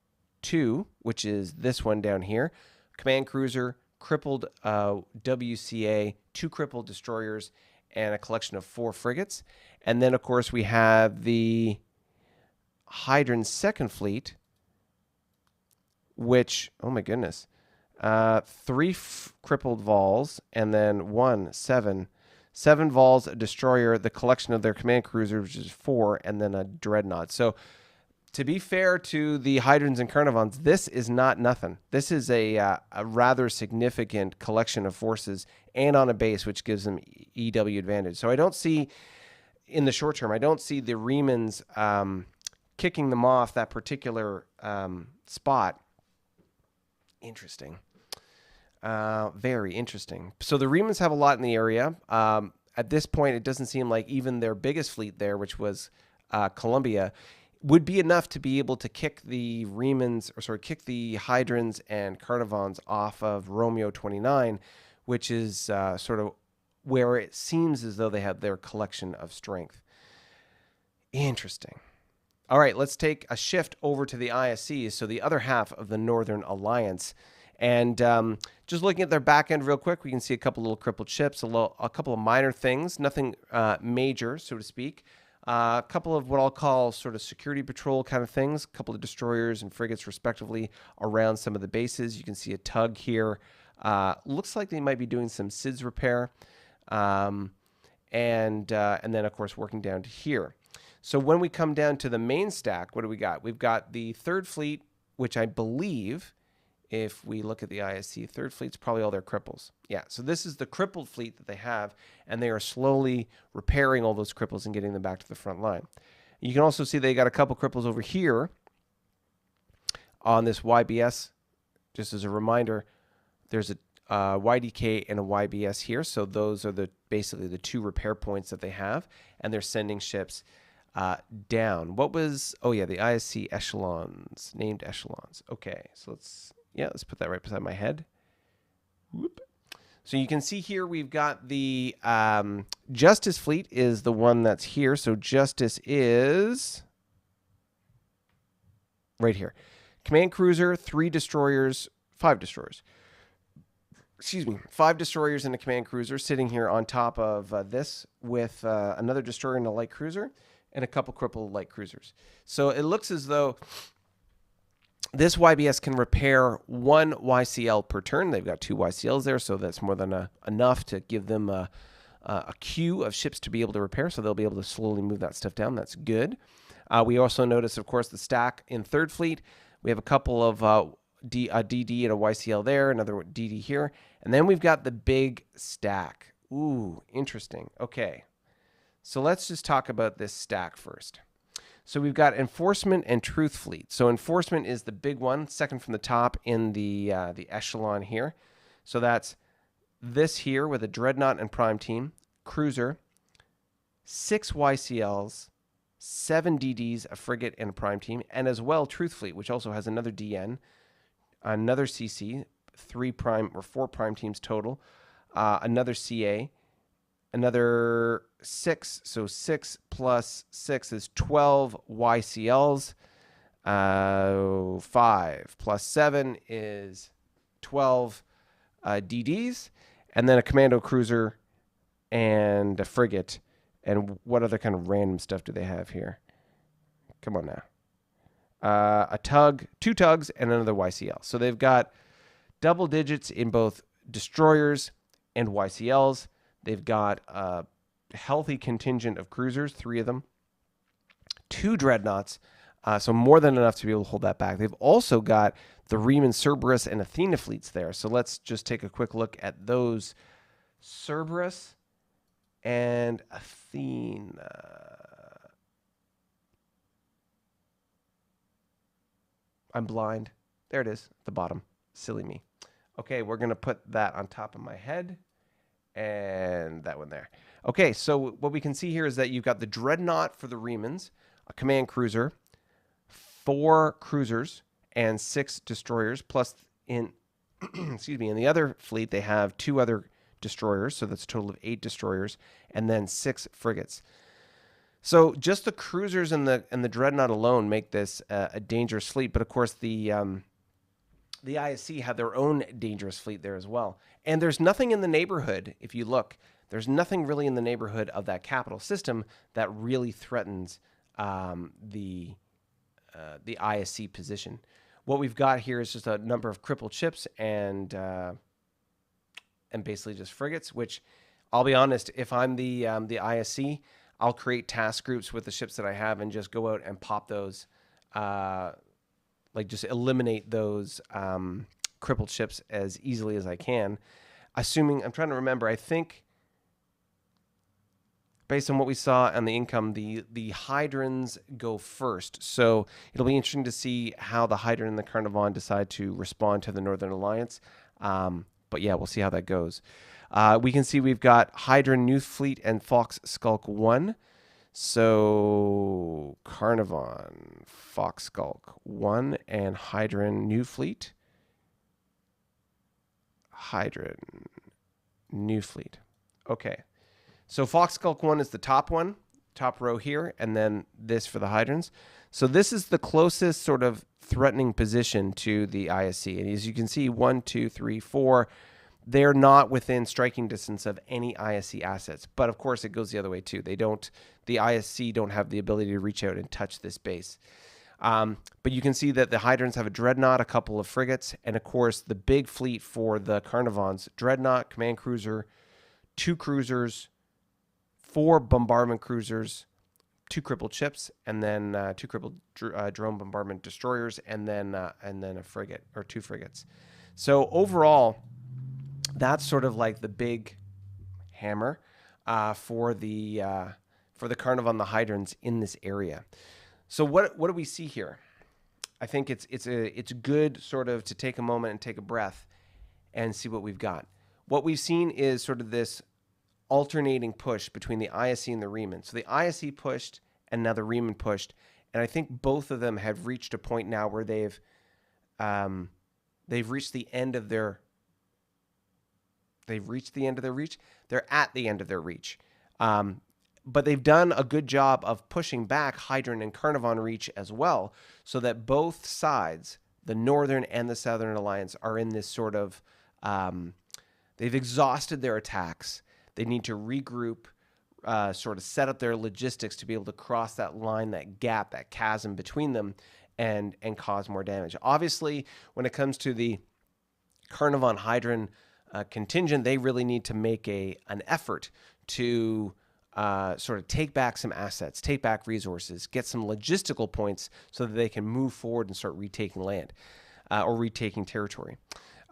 2, which is this one down here. Command cruiser, crippled WCA, 2 crippled destroyers, and a collection of 4 frigates. And then, of course, we have the Hydran Second Fleet, which, oh my goodness, 3 crippled Vols, and then 7 Vols, a destroyer, the collection of their command cruisers, which is 4, and then a dreadnought. So, to be fair to the Hydrans and Carnivons, this is not nothing. This is a rather significant collection of forces and on a base, which gives them EW advantage. So I don't see, in the short term, I don't see the Remans kicking them off that particular spot. Interesting. Very interesting. So the Remans have a lot in the area. At this point, it doesn't seem like even their biggest fleet there, which was Columbia, would be enough to be able to kick the kick the Hydrans and Carnivons off of Romeo 29, which is sort of where it seems as though they have their collection of strength. Interesting. All right, let's take a shift over to the ISCs, so the other half of the Northern Alliance. And just looking at their back end real quick, we can see a couple little crippled ships, a couple of minor things, nothing major, so to speak. A couple of what I'll call sort of security patrol kind of things, a couple of destroyers and frigates respectively around some of the bases. You can see a tug here. Looks like they might be doing some SIDS repair. And then, of course, working down to here. So when we come down to the main stack, what do we got? We've got the Third Fleet, which I believe, if we look at the ISC, Third Fleet's probably all their cripples. Yeah, so this is the crippled fleet that they have, and they are slowly repairing all those cripples and getting them back to the front line. You can also see they got a couple cripples over here on this YBS. Just as a reminder, there's a YDK and a YBS here, so those are basically the 2 repair points that they have, and they're sending ships down. What was, oh yeah, the ISC echelons, named echelons. Okay, so let's put that right beside my head. Whoop. So you can see here we've got the Justice Fleet is the one that's here. So Justice is right here. Command cruiser, 3 destroyers, 5 destroyers. Excuse me, 5 destroyers and a command cruiser sitting here on top of this with another destroyer and a light cruiser and a couple crippled light cruisers. So it looks as though this YBS can repair 1 YCL per turn. They've got 2 YCLs there, so that's more than enough to give them a queue of ships to be able to repair, so they'll be able to slowly move that stuff down. That's good. We also notice, of course, the stack in Third Fleet. We have a couple of a DD and a YCL there, another DD here. And then we've got the big stack. Ooh, interesting. Okay. So let's just talk about this stack first. So we've got Enforcement and Truth Fleet. So Enforcement is the big one, second from the top in the echelon here. So that's this here with a Dreadnought and Prime Team, Cruiser, 6 YCLs, 7 DDs, a Frigate, and a Prime Team, and as well Truth Fleet, which also has another DN, another CC, 4 Prime Teams total, another CA, another 6, so 6 plus 6 is 12 YCLs. 5 plus 7 is 12 DDs, and then a commando cruiser and a frigate. And what other kind of random stuff do they have here? Come on now. A tug, 2 tugs, and another YCL. So they've got double digits in both destroyers and YCLs. They've got a healthy contingent of cruisers, 3 of them, 2 dreadnoughts, so more than enough to be able to hold that back. They've also got the Remans, Cerberus, and Athena fleets there. So let's just take a quick look at those. Cerberus and Athena. I'm blind. There it is, at the bottom. Silly me. Okay, we're going to put that on top of my head. And that one there. Okay, so what we can see here is that you've got the Dreadnought for the Remans, a command cruiser, 4 cruisers, and 6 destroyers. Plus, in excuse me, in the other fleet, they have 2 other destroyers, so that's a total of 8 destroyers, and then 6 frigates. So just the cruisers and the Dreadnought alone make this a dangerous fleet. But of course, the ISC have their own dangerous fleet there as well. And there's nothing in the neighborhood, if you look, there's nothing really in the neighborhood of that capital system that really threatens the ISC position. What we've got here is just a number of crippled ships and basically just frigates, which I'll be honest, if I'm the ISC, I'll create task groups with the ships that I have and just go out and pop those, like just eliminate those crippled ships as easily as I can. Assuming, I'm trying to remember, I think based on what we saw on the income, the Hydrans go first. So it'll be interesting to see how the Hydran and the Carnivon decide to respond to the Northern Alliance. But yeah, we'll see how that goes. We can see we've got Hydran New Fleet and Fox Skulk 1. So Carnivon, Fox Skulk 1, and Hydran New Fleet. Hydran New Fleet. Okay. So Fox Skulk 1 is the top one, top row here, and then this for the Hydrans. So this is the closest sort of threatening position to the ISC. And as you can see, 1, 2, 3, 4, they're not within striking distance of any ISC assets. But of course, it goes the other way too. The ISC don't have the ability to reach out and touch this base. But you can see that the Hydrans have a Dreadnought, a couple of frigates, and of course, the big fleet for the Carnivons, Dreadnought, command cruiser, 2 cruisers, 4 bombardment cruisers, 2 crippled ships, and then 2 crippled drone bombardment destroyers, and then a frigate or 2 frigates. So overall, that's sort of like the big hammer for the Carnivon, the Hydrans in this area. So what do we see here? I think it's good sort of to take a moment and take a breath and see what we've got. What we've seen is sort of this alternating push between the ISC and the Reman. So the ISC pushed and now the Reman pushed, and I think both of them have reached a point now where they've reached the end of their reach. They're at the end of their reach. But they've done a good job of pushing back Hydran and Carnivon reach as well, so that both sides, the Northern and the Southern Alliance, are in this sort of, they've exhausted their attacks. They need to regroup, sort of set up their logistics to be able to cross that line, that gap, that chasm between them, and cause more damage. Obviously, when it comes to the Carnivon Hydran contingent, they really need to make an effort to sort of take back some assets, take back resources, get some logistical points so that they can move forward and start retaking land. or retaking territory.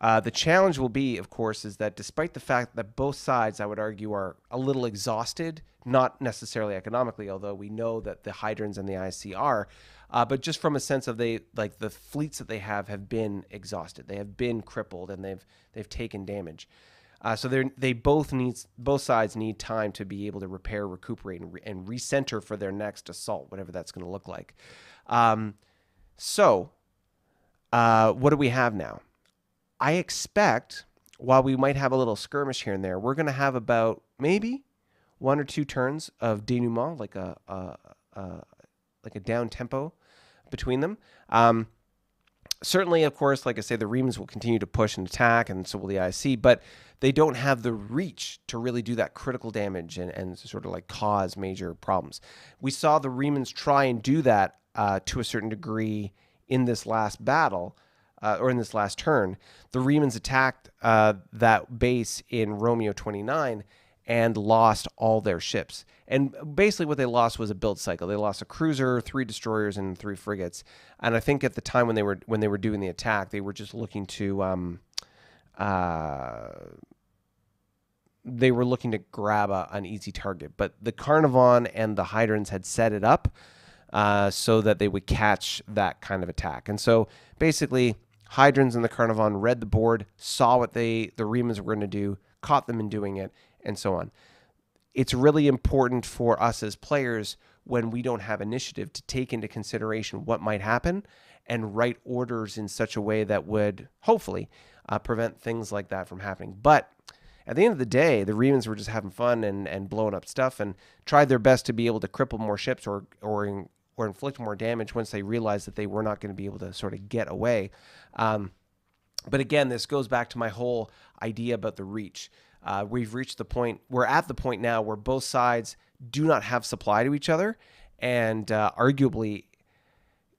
The challenge will be, of course, is that despite the fact that both sides, I would argue, are a little exhausted, not necessarily economically, although we know that the Hydrans and the ISC are, but just from a sense of the fleets that they have been exhausted. They have been crippled and they've taken damage. So both sides need time to be able to repair, recuperate, and recenter for their next assault, whatever that's going to look like. So what do we have now? I expect, while we might have a little skirmish here and there, we're going to have about maybe 1 or 2 turns of denouement, like a down tempo between them. Certainly, of course, like I say, the Remans will continue to push and attack, and so will the IC, but they don't have the reach to really do that critical damage and sort of like cause major problems. We saw the Remans try and do that to a certain degree in this last battle, or in this last turn. The Remans attacked that base in Romeo 29 and lost all their ships. And basically what they lost was a build cycle. They lost a cruiser, 3 destroyers, and 3 frigates. And I think at the time when they were doing the attack, they were just looking to grab an easy target. But the Carnivon and the Hydrans had set it up so that they would catch that kind of attack. And so basically, Hydrans and the Carnivon read the board, saw what the Remans were going to do, caught them in doing it, and so on. It's really important for us as players, when we don't have initiative, to take into consideration what might happen and write orders in such a way that would hopefully prevent things like that from happening. But at the end of the day, the Remans were just having fun and blowing up stuff and tried their best to be able to cripple more ships or inflict more damage once they realized that they were not going to be able to sort of get away. But again, this goes back to my whole idea about the reach. We're at the point now where both sides do not have supply to each other, and arguably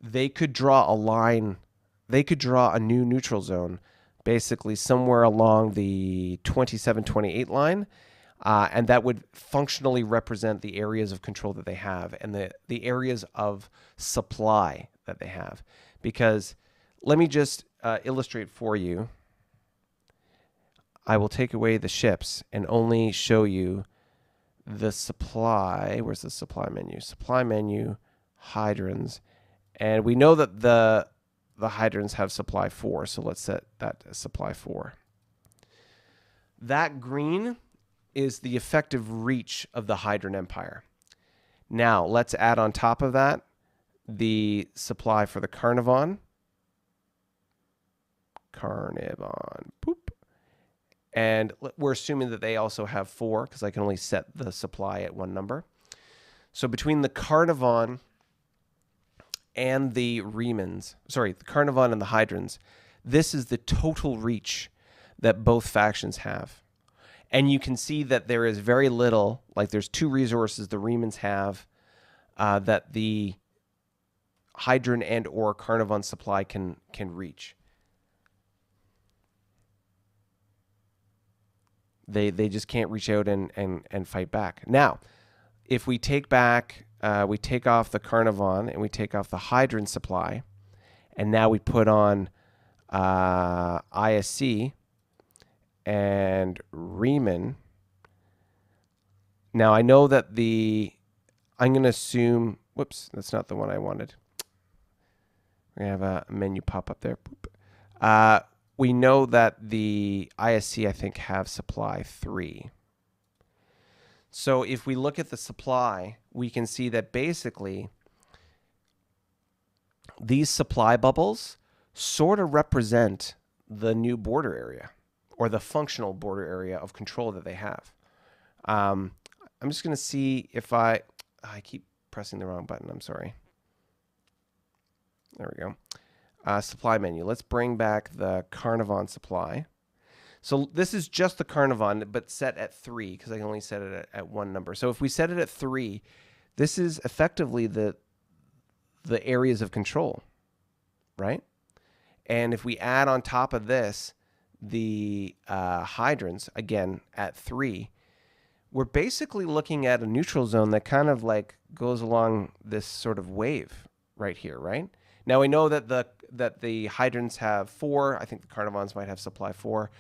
they could draw a line. They could draw a new neutral zone, basically somewhere along the 27-28 line, and that would functionally represent the areas of control that they have and the areas of supply that they have. Because let me just illustrate for you. I will take away the ships and only show you the supply. Where's the supply menu? Supply menu, Hydrans. And we know that the Hydrans have supply 4, so let's set that as supply 4. That green is the effective reach of the Hydran Empire. Now, let's add on top of that the supply for the Carnivon. Boop. And we're assuming that they also have 4, because I can only set the supply at 1 number. So between the Carnivon and the Remans, the Carnivon and the Hydrans, this is the total reach that both factions have. And you can see that there is very little, like there's 2 resources the Remans have that the Hydran and or Carnivon supply can reach. They just can't reach out and fight back. Now, if we take off the Carnivon and we take off the Hydran supply, and now we put on ISC and Reman. Now I know that I'm going to assume, whoops, that's not the one I wanted. We're going to have a menu pop up there. We know that the ISC, I think, have supply 3. So if we look at the supply, we can see that basically these supply bubbles sort of represent the new border area, or the functional border area of control that they have. I'm just going to see if I keep pressing the wrong button. I'm sorry. There we go. Supply menu. Let's bring back the Carnivon supply. So this is just the Carnivon, but set at 3, because I can only set it at 1 number. So if we set it at 3, this is effectively the areas of control, right? And if we add on top of this the Hydrans, again, at 3, we're basically looking at a neutral zone that kind of like goes along this sort of wave right here, right? Now we know that the Hydrans have 4. I think the Carnivons might have supply 4.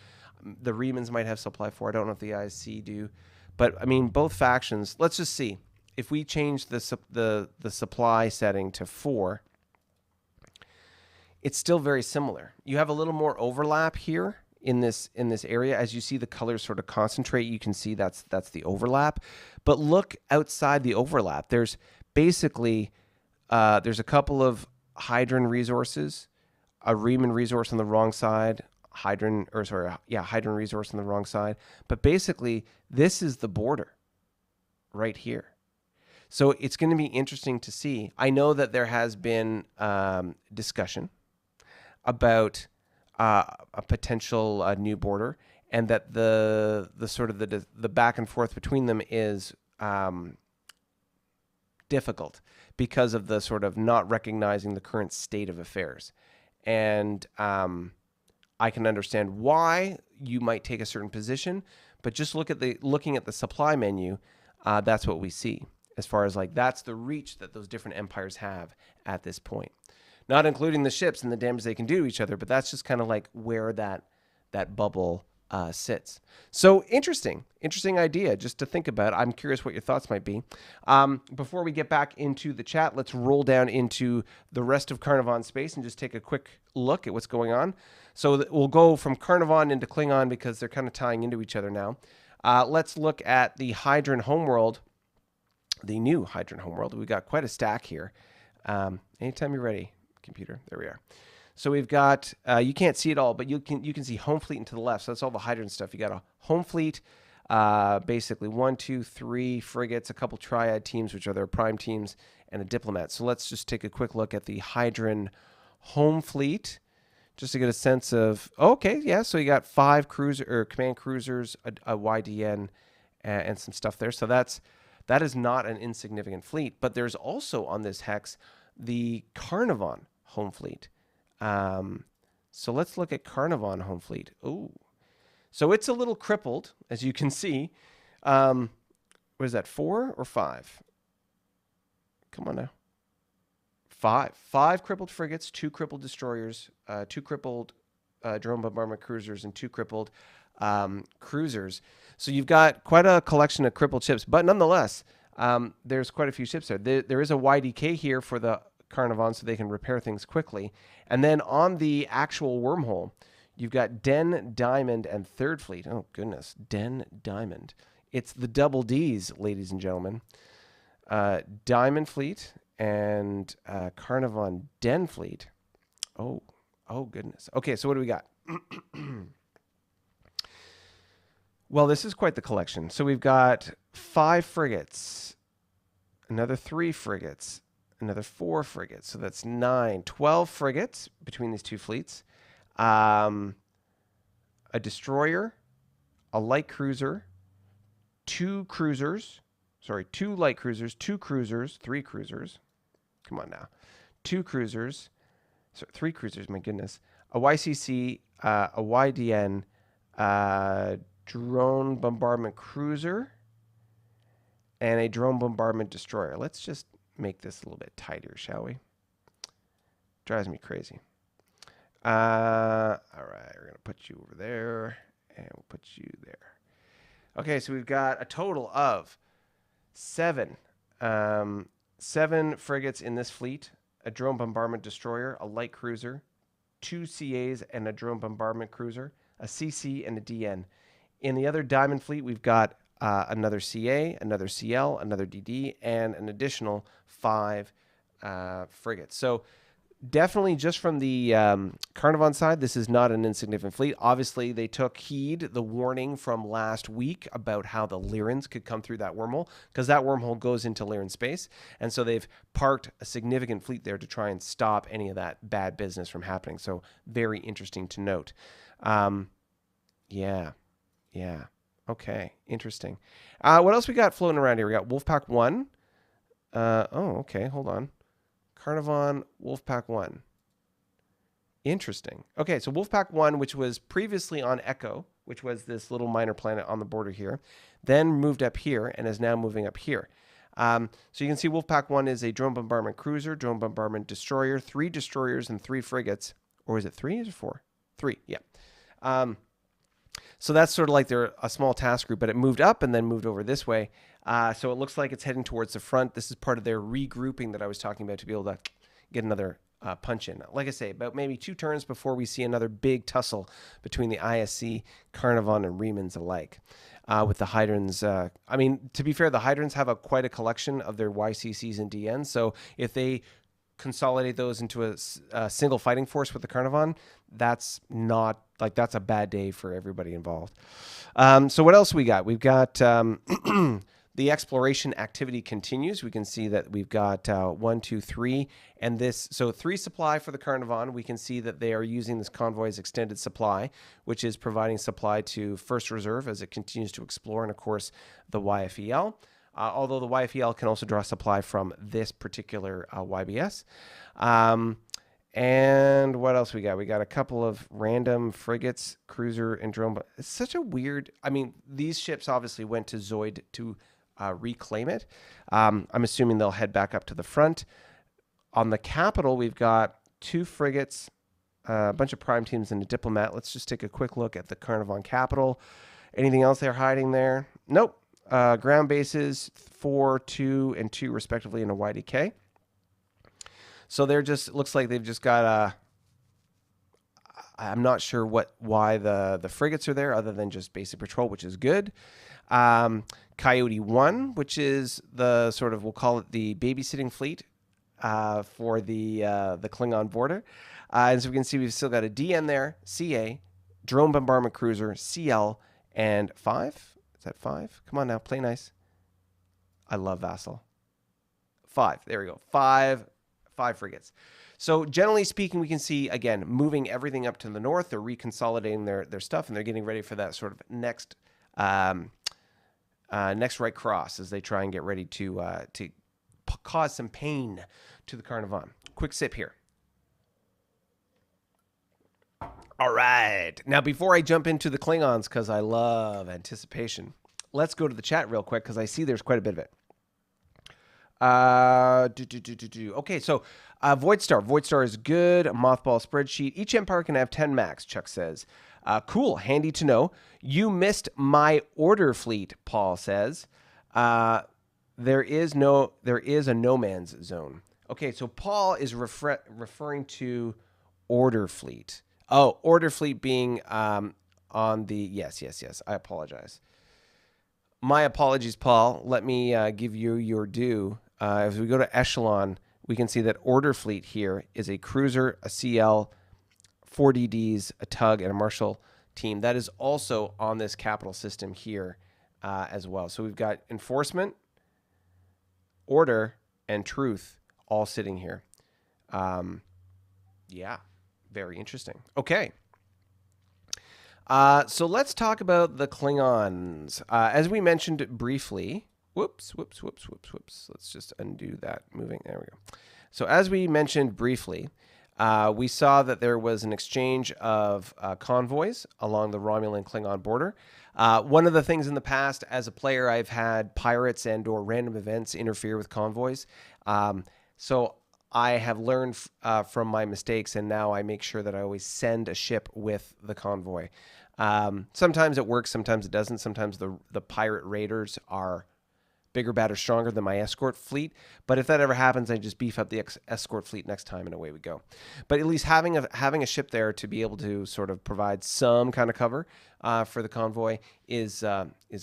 The Remans might have supply 4. I don't know if the IC do, but I mean both factions. Let's just see if we change the supply setting to 4. It's still very similar. You have a little more overlap here in this area. As you see the colors sort of concentrate, you can see that's the overlap. But look outside the overlap. There's basically there's a couple of Hydran resources, a Reman resource on the wrong side, Hydran resource on the wrong side. But basically, this is the border right here. So it's going to be interesting to see. I know that there has been discussion about a potential new border, and that the sort of the back and forth between them is difficult because of the sort of not recognizing the current state of affairs. And I can understand why you might take a certain position, but just looking at the supply menu, that's what we see as far as like that's the reach that those different empires have at this point. Not including the ships and the damage they can do to each other, but that's just kind of like where that bubble sits. So interesting idea just to think about. I'm curious what your thoughts might be. Before we get back into the chat, let's roll down into the rest of Carnivon space and just take a quick look at what's going on. So we'll go from Carnivon into Klingon because they're kind of tying into each other now. Let's look at the Hydran homeworld, the new Hydran homeworld. We've got quite a stack here. Anytime you're ready, computer. There we are. So we've got, you can't see it all, but you can see home fleet and to the left. So that's all the Hydran stuff. You got a home fleet, basically 1, 2, 3 frigates, a couple triad teams, which are their prime teams, and a diplomat. So let's just take a quick look at the Hydran home fleet, just to get a sense of, okay, yeah, so you got 5 command cruisers, a YDN, and some stuff there. So that is not an insignificant fleet. But there's also on this hex the Carnivon home fleet. So let's look at Carnivon home fleet. Oh, so it's a little crippled, as you can see. What is that, 4 or 5? Come on now. 5 crippled frigates, 2 crippled destroyers, 2 crippled drone bombardment cruisers, and 2 crippled cruisers. So you've got quite a collection of crippled ships, but nonetheless, there's quite a few ships there. There is a YDK here for the Carnivon so they can repair things quickly. And then on the actual wormhole, you've got Den, Diamond, and Third Fleet. Oh, goodness. Den, Diamond. It's the double Ds, ladies and gentlemen. Diamond Fleet and Carnivon Den Fleet. Oh, goodness. Okay, so what do we got? Well, this is quite the collection. So we've got 5 frigates, another 3 frigates, another 4 frigates. So that's 9, 12 frigates between these 2 fleets. A destroyer, a light cruiser, 2 cruisers. Sorry, 2 light cruisers, 2 cruisers, 3 cruisers. Come on now. 2 cruisers. Sorry, 3 cruisers, my goodness. A YCC, a YDN, drone bombardment cruiser, and a drone bombardment destroyer. Let's just make this a little bit tighter, shall we? Drives me crazy. All right, we're going to put you over there, and we'll put you there. Okay, so we've got a total of 7 frigates in this fleet, a drone bombardment destroyer, a light cruiser, 2 CAs and a drone bombardment cruiser, a CC, and a DN. In the other Diamond Fleet, we've got another CA, another CL, another DD, and an additional 5 frigates. So definitely just from the Carnivon side, this is not an insignificant fleet. Obviously, they took heed the warning from last week about how the Lyrans could come through that wormhole, because that wormhole goes into Lyran space. And so they've parked a significant fleet there to try and stop any of that bad business from happening. So very interesting to note. Yeah. Okay. Interesting. What else we got floating around here? We got Wolfpack 1. Okay. Hold on. Carnivon, Wolfpack 1. Interesting. Okay. So Wolfpack 1, which was previously on Echo, which was this little minor planet on the border here, then moved up here and is now moving up here. So you can see Wolfpack 1 is a drone bombardment cruiser, drone bombardment destroyer, 3 destroyers, and 3 frigates. Or is it 3 or 4? 3, yeah. So that's sort of like they're a small task group, but it moved up and then moved over this way. So it looks like it's heading towards the front. This is part of their regrouping that I was talking about to be able to get another punch in. Like I say, about maybe 2 turns before we see another big tussle between the ISC, Carnivon, and Remans alike. With the Hydrans, I mean, to be fair, the Hydrans have quite a collection of their YCCs and DNs. So if they consolidate those into a single fighting force with the Carnivon, that's not like that's a bad day for everybody involved. So what else we got? We've got the exploration activity continues. We can see that we've got 1, 2, 3, and this. So 3 supply for the Carnivon. We can see that they are using this convoy's extended supply, which is providing supply to First Reserve as it continues to explore, and of course the YFEL. Although the YFEL can also draw supply from this particular YBS. And what else we got? We got a couple of random frigates, cruiser, and drone. It's such a weird... I mean, these ships obviously went to Zoid to reclaim it. I'm assuming they'll head back up to the front. On the capital, we've got 2 frigates, a bunch of prime teams, and a diplomat. Let's just take a quick look at the Carnivon capital. Anything else they're hiding there? Nope. Ground bases 4, 2, and 2 respectively in a YDK. So they're just looks like they've just got I'm not sure why the frigates are there other than just basic patrol, which is good. Coyote 1, which is the sort of, we'll call it the babysitting fleet for the Klingon border. And so we can see we've still got a DN there, CA, drone bombardment cruiser, CL, and 5. Is that 5? Come on now, play nice. I love Vassal. 5. There we go. 5 frigates. So generally speaking, we can see, again, moving everything up to the north. They're reconsolidating their stuff, and they're getting ready for that sort of next right cross as they try and get ready to cause some pain to the Carnivon. Quick sip here. All right. Now, before I jump into the Klingons, because I love anticipation, let's go to the chat real quick because I see there's quite a bit of it. Okay, so Voidstar. Voidstar is good. A mothball spreadsheet. Each empire can have 10 max, Chuck says. Cool. Handy to know. You missed my order fleet, Paul says. There is a no man's zone. Okay, so Paul is referring to order fleet. Oh, order fleet being on the... Yes. I apologize. My apologies, Paul. Let me give you your due. As we go to Echelon, we can see that order fleet here is a cruiser, a CL, 4 DDs, a tug, and a marshal team. That is also on this capital system here as well. So we've got enforcement, order, and truth all sitting here. Yeah. Very interesting. Okay. So let's talk about the Klingons. As we mentioned briefly, whoops. Let's just undo that moving. There we go. So as we mentioned briefly, we saw that there was an exchange of convoys along the Romulan Klingon border. One of the things in the past as a player, I've had pirates and or random events interfere with convoys. So I have learned from my mistakes, and now I make sure that I always send a ship with the convoy. Sometimes it works, sometimes it doesn't. Sometimes the pirate raiders are bigger, badder, stronger than my escort fleet. But if that ever happens, I just beef up the escort fleet next time, and away we go. But at least having a ship there to be able to sort of provide some kind of cover for the convoy is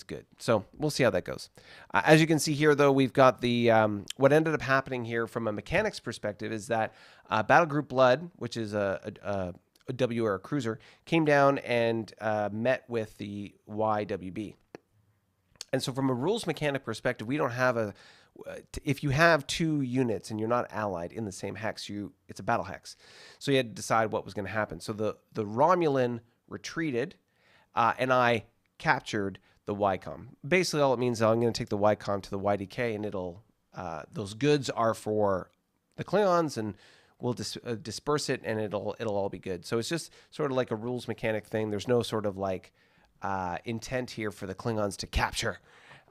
good. So we'll see how that goes. As you can see here, though, we've got the what ended up happening here from a mechanics perspective is that Battle Group Blood, which is a WR cruiser, came down and met with the YWB. And so from a rules mechanic perspective, we don't have if you have 2 units and you're not allied in the same hex, it's a battle hex. So you had to decide what was going to happen. So the Romulan retreated, and I captured the YCOM. Basically, all it means is I'm going to take the YCOM to the YDK, and it'll those goods are for the Klingons, and we'll disperse it, and it'll all be good. So it's just sort of like a rules mechanic thing. There's no sort of like intent here for the Klingons to capture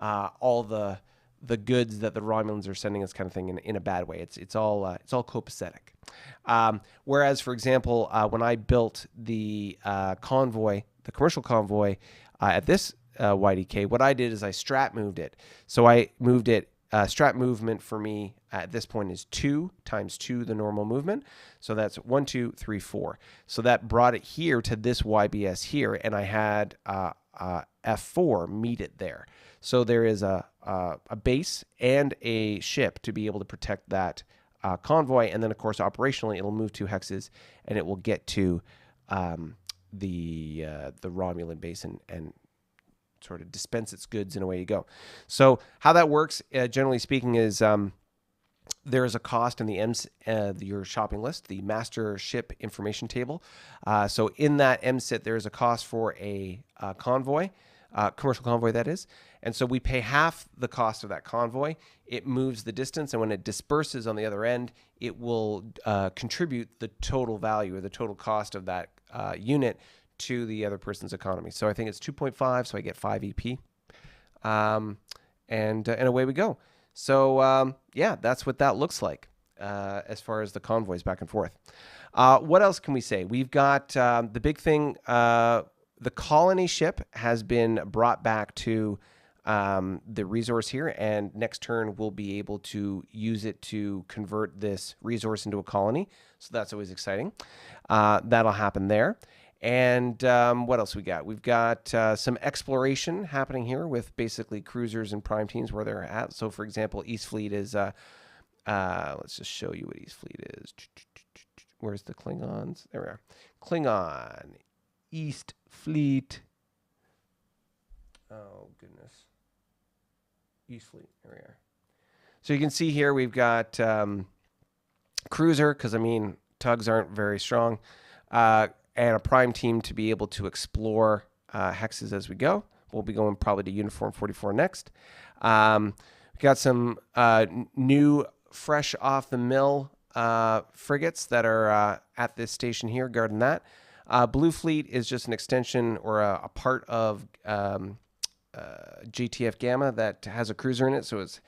all the the goods that the Romulans are sending us, kind of thing, in a bad way. It's all copacetic. Whereas, for example, when I built the convoy, the commercial convoy at this YDK, what I did is I strat moved it. So I moved it. Strat movement for me at this point is 2 times 2 the normal movement. So that's 1, 2, 3, 4. So that brought it here to this YBS here, and I had F4 meet it there. So there is a base and a ship to be able to protect that convoy, and then of course operationally it'll move 2 hexes and it will get to the Romulan base and sort of dispense its goods, and away you go. So how that works, generally speaking, is there is a cost in your shopping list, the master ship information table. So in that MSIT, there is a cost for a convoy, commercial convoy that is, and so we pay half the cost of that convoy. It moves the distance, and when it disperses on the other end, it will contribute the total value or the total cost of that unit to the other person's economy. So I think it's 2.5, so I get 5 EP, and away we go. So yeah, that's what that looks like as far as the convoys back and forth. What else can we say? We've got the big thing. The colony ship has been brought back to the resource here, and next turn we'll be able to use it to convert this resource into a colony. So that's always exciting. That'll happen there. And what else we got? We've got some exploration happening here with basically cruisers and prime teams where they're at. So, for example, East Fleet is, let's just show you what East Fleet is. Where's the Klingons? There we are. Klingon, East Fleet. Oh, goodness. East Fleet, there we are. So you can see here we've got cruiser, because, I mean, tugs aren't very strong. And a prime team to be able to explore hexes as we go. We'll be going probably to Uniform 44 next. We've got some new, fresh off the mill frigates that are at this station here, guarding that. Blue Fleet is just an extension or a part of GTF Gamma that has a cruiser in it, so it's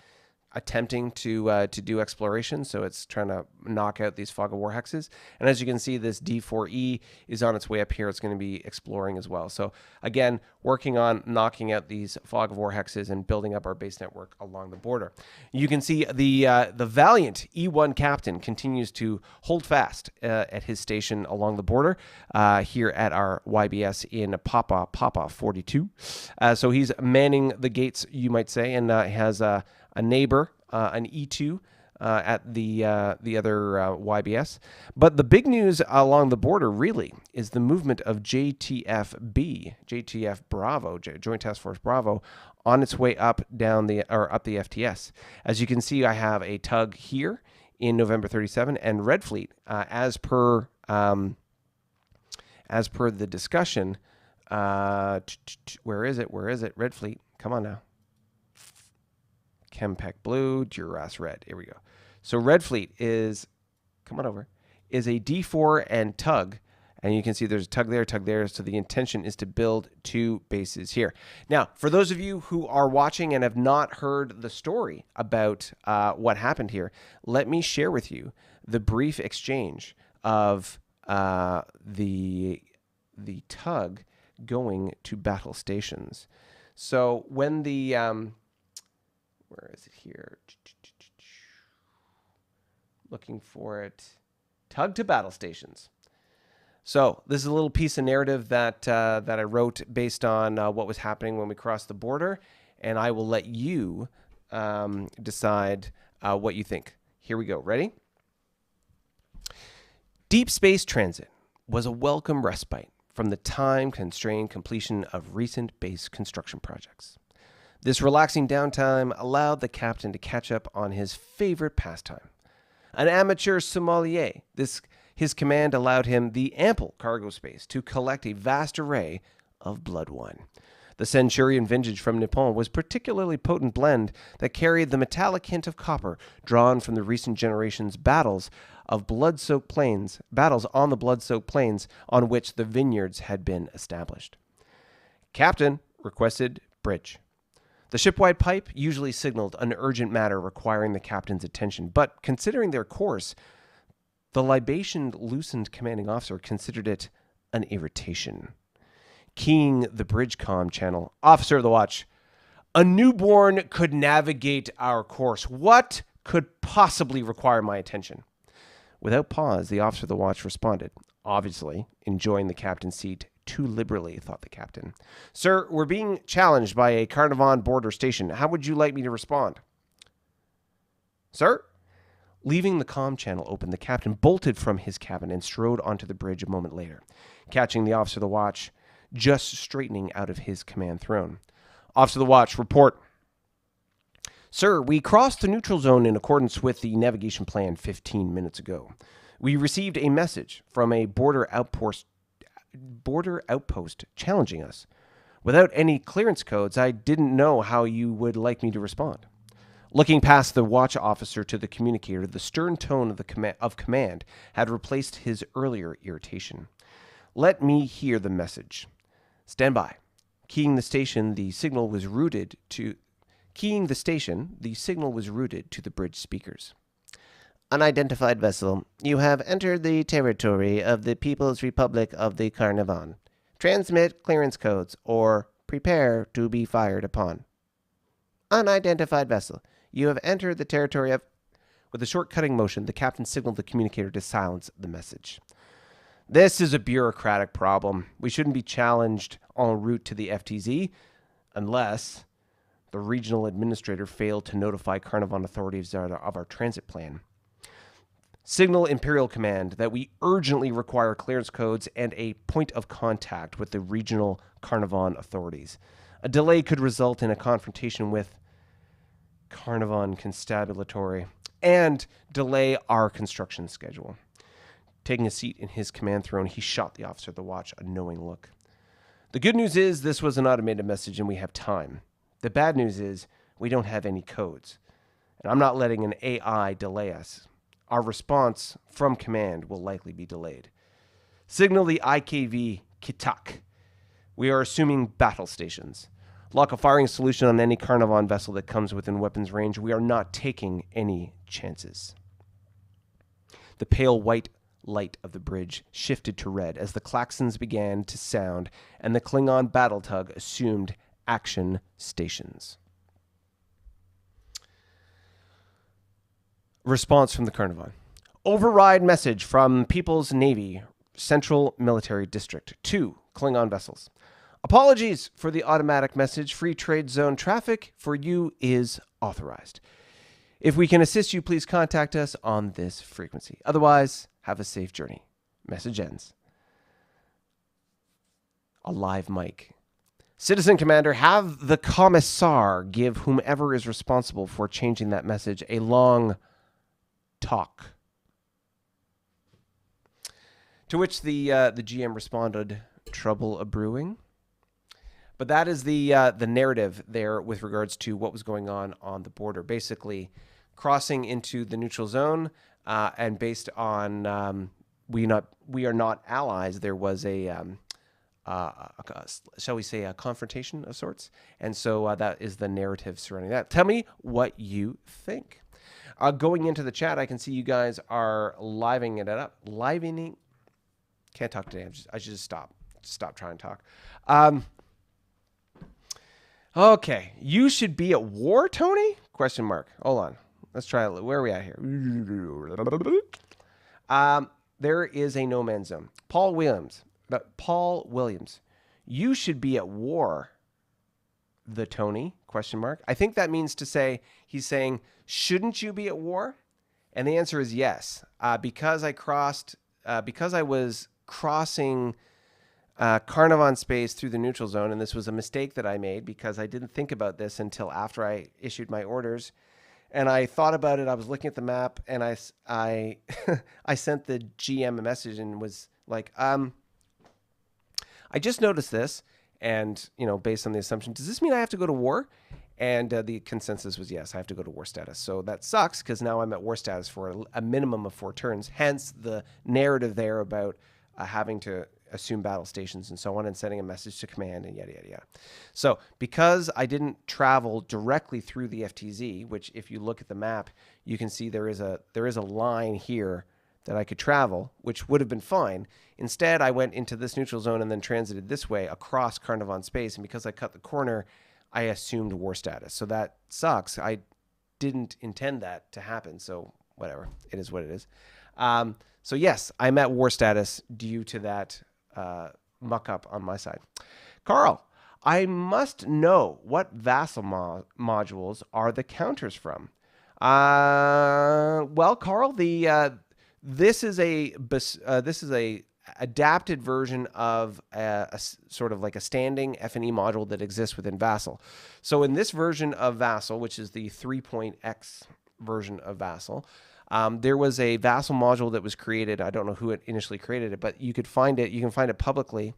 attempting to do exploration, so it's trying to knock out these fog of war hexes. And as you can see, this D4E is on its way up here. It's going to be exploring as well. So again, working on knocking out these fog of war hexes and building up our base network along the border. You can see the valiant E1 captain continues to hold fast at his station along the border here at our YBS in Papa 42. So he's manning the gates, you might say, and has a neighbor, an E2, at the other YBS. But the big news along the border really is the movement of JTF-B, JTF Bravo, Joint Task Force Bravo, on its way up the FTS. As you can see, I have a tug here in November 37, and Red Fleet, as per the discussion. Where is it? Red Fleet, come on now. Chempec Blue, Duras Red. Here we go. So Red Fleet is, come on over, is a D4 and tug. And you can see there's a tug there. So the intention is to build 2 bases here. Now, for those of you who are watching and have not heard the story about what happened here, let me share with you the brief exchange of the tug going to battle stations. So when the... where is it here? Looking for it. Tug to battle stations. So this is a little piece of narrative that I wrote based on what was happening when we crossed the border, and I will let you decide what you think. Here we go. Ready? Deep space transit was a welcome respite from the time-constrained completion of recent base construction projects. This relaxing downtime allowed the captain to catch up on his favorite pastime. An amateur sommelier, his command allowed him the ample cargo space to collect a vast array of blood wine. The Centurion vintage from Nippon was a particularly potent blend that carried the metallic hint of copper drawn from the recent generation's battles on the blood-soaked plains on which the vineyards had been established. Captain requested bridge. The shipwide pipe usually signaled an urgent matter requiring the captain's attention, but considering their course, the libation-loosened commanding officer considered it an irritation. Keying the bridge comm channel, "Officer of the watch, a newborn could navigate our course. What could possibly require my attention?" Without pause, the officer of the watch responded, obviously enjoying the captain's seat too liberally, thought the captain. "Sir, we're being challenged by a Carnivon border station. How would you like me to respond?" "Sir?" Leaving the comm channel open, the captain bolted from his cabin and strode onto the bridge a moment later, catching the officer of the watch just straightening out of his command throne. "Officer of the watch, report." "Sir, we crossed the neutral zone in accordance with the navigation plan 15 minutes ago. We received a message from a border outpost challenging us. Without any clearance codes, I didn't know how you would like me to respond." Looking past the watch officer to the communicator, the stern tone of command had replaced his earlier irritation. "Let me hear the message. Stand by." Keying the station, the signal was routed to the bridge speakers. "Unidentified vessel, you have entered the territory of the People's Republic of the Carnivon. Transmit clearance codes or prepare to be fired upon." "Unidentified vessel, you have entered the territory of..." With a short cutting motion, the captain signaled the communicator to silence the message. "This is a bureaucratic problem. We shouldn't be challenged en route to the FTZ unless the regional administrator failed to notify Carnivon authorities of our transit plan. Signal Imperial Command that we urgently require clearance codes and a point of contact with the regional Carnivon authorities. A delay could result in a confrontation with Carnivon Constabulary and delay our construction schedule." Taking a seat in his command throne, he shot the officer of the watch a knowing look. "The good news is this was an automated message and we have time. The bad news is we don't have any codes. And I'm not letting an AI delay us. Our response from command will likely be delayed. Signal the IKV Kitak. We are assuming battle stations. Lock a firing solution on any Carnivon vessel that comes within weapons range. We are not taking any chances." The pale white light of the bridge shifted to red as the klaxons began to sound and the Klingon battle tug assumed action stations. Response from the Carnivon. "Override message from People's Navy, Central Military District, 2 Klingon vessels. Apologies for the automatic message. Free trade zone traffic for you is authorized. If we can assist you, please contact us on this frequency. Otherwise, have a safe journey." Message ends. A live mic. "Citizen Commander, have the Commissar give whomever is responsible for changing that message a long talk." To which the GM responded, "Trouble a brewing." But that is the narrative there with regards to what was going on the border. Basically, crossing into the neutral zone, and based on we are not allies. There was shall we say, a confrontation of sorts, and so that is the narrative surrounding that. Tell me what you think. Going into the chat, I can see you guys are livening it up. Can't talk today. I should just stop trying to talk. Okay, you should be at war, Tony? Question mark. Hold on. Let's try it. Where are we at here? There is a no man's zone. Paul Williams. You should be at war, the Tony? Question mark. I think that means to say, he's saying, shouldn't you be at war? And the answer is yes. Because I was crossing Carnivon space through the neutral zone, and this was a mistake that I made because I didn't think about this until after I issued my orders. And I thought about it. I was looking at the map, and I sent the GM a message and was like, I just noticed this, and based on the assumption, does this mean I have to go to war? And the consensus was yes, I have to go to war status. So that sucks because now I'm at war status for a minimum of 4 turns. Hence the narrative there about having to assume battle stations and so on, and sending a message to command and yada, yada, yada. So because I didn't travel directly through the FTZ, which if you look at the map, you can see there is a line here that I could travel, which would have been fine. Instead, I went into this neutral zone and then transited this way across Carnivon space. And because I cut the corner, I assumed war status. So that sucks. I didn't intend that to happen. So whatever, it is what it is. So yes, I'm at war status due to that muck up on my side. Carl, I must know what vassal modules are the counters from. Well, Carl, this is a adapted version of a sort of like a standing F&E module that exists within Vassal. So in this version of Vassal, which is the 3.x version of Vassal, there was a Vassal module that was created. I don't know who initially created it, but you could find it. You can find it publicly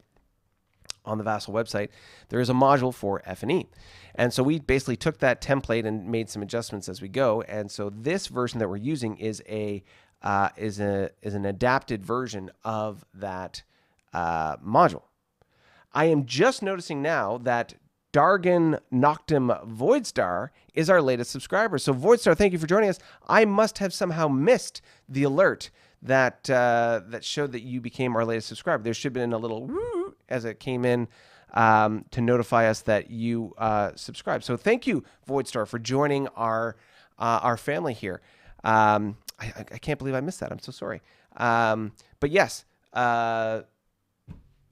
on the Vassal website. There is a module for F&E. And so we basically took that template and made some adjustments as we go. And so this version that we're using is an adapted version of that module. I am just noticing now that Dargan Noctum Voidstar is our latest subscriber. So Voidstar, thank you for joining us. I must have somehow missed the alert that that showed that you became our latest subscriber. There should have been a little woo as it came in to notify us that you subscribed. So thank you, Voidstar, for joining our family here. I can't believe I missed that. I'm so sorry. But yes, the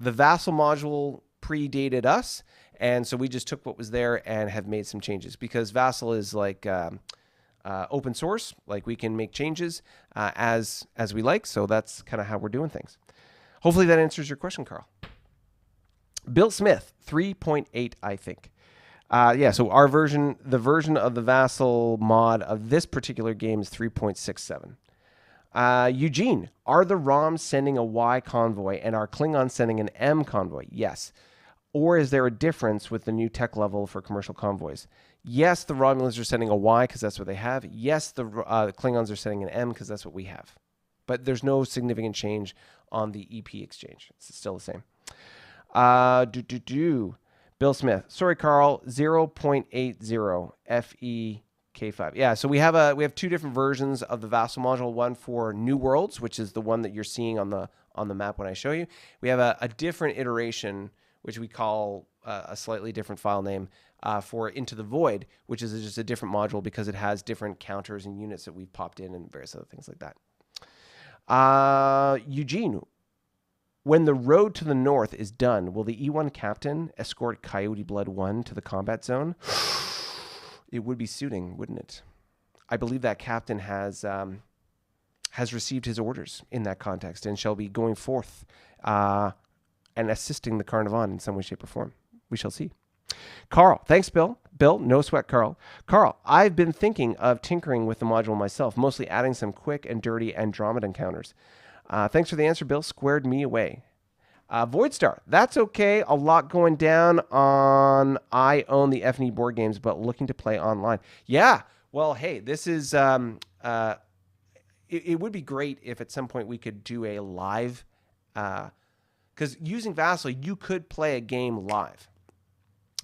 Vassal module predated us, and so we just took what was there and have made some changes because Vassal is like open source. Like we can make changes as we like. So that's kind of how we're doing things. Hopefully that answers your question, Carl. Bill Smith, 3.8, I think. Yeah, so our version, the version of the Vassal mod of this particular game is 3.67. Eugene, are the ROMs sending a Y convoy and are Klingons sending an M convoy? Yes. Or is there a difference with the new tech level for commercial convoys? Yes, the Romulans are sending a Y because that's what they have. Yes, the Klingons are sending an M because that's what we have. But there's no significant change on the EP exchange. It's still the same. Bill Smith. Sorry, Carl. 0.80 FEK5. Yeah, so we have two different versions of the Vassal module. One for New Worlds, which is the one that you're seeing on the map when I show you. We have a different iteration, which we call a slightly different file name for Into the Void, which is just a different module because it has different counters and units that we've popped in and various other things like that. Eugene. When the road to the north is done, will the E1 captain escort Coyote Blood 1 to the combat zone? It would be suiting, wouldn't it? I believe that captain has received his orders in that context and shall be going forth and assisting the Carnivon in some way, shape, or form. We shall see. Carl, thanks, Bill. Bill, no sweat, Carl. Carl, I've been thinking of tinkering with the module myself, mostly adding some quick and dirty Andromeda encounters. Thanks for the answer, Bill. Squared me away. Voidstar, that's okay. A lot going down on I own the F&E board games, but looking to play online. Yeah, well, hey, this is, it would be great if at some point we could do a live, because using Vassal, you could play a game live,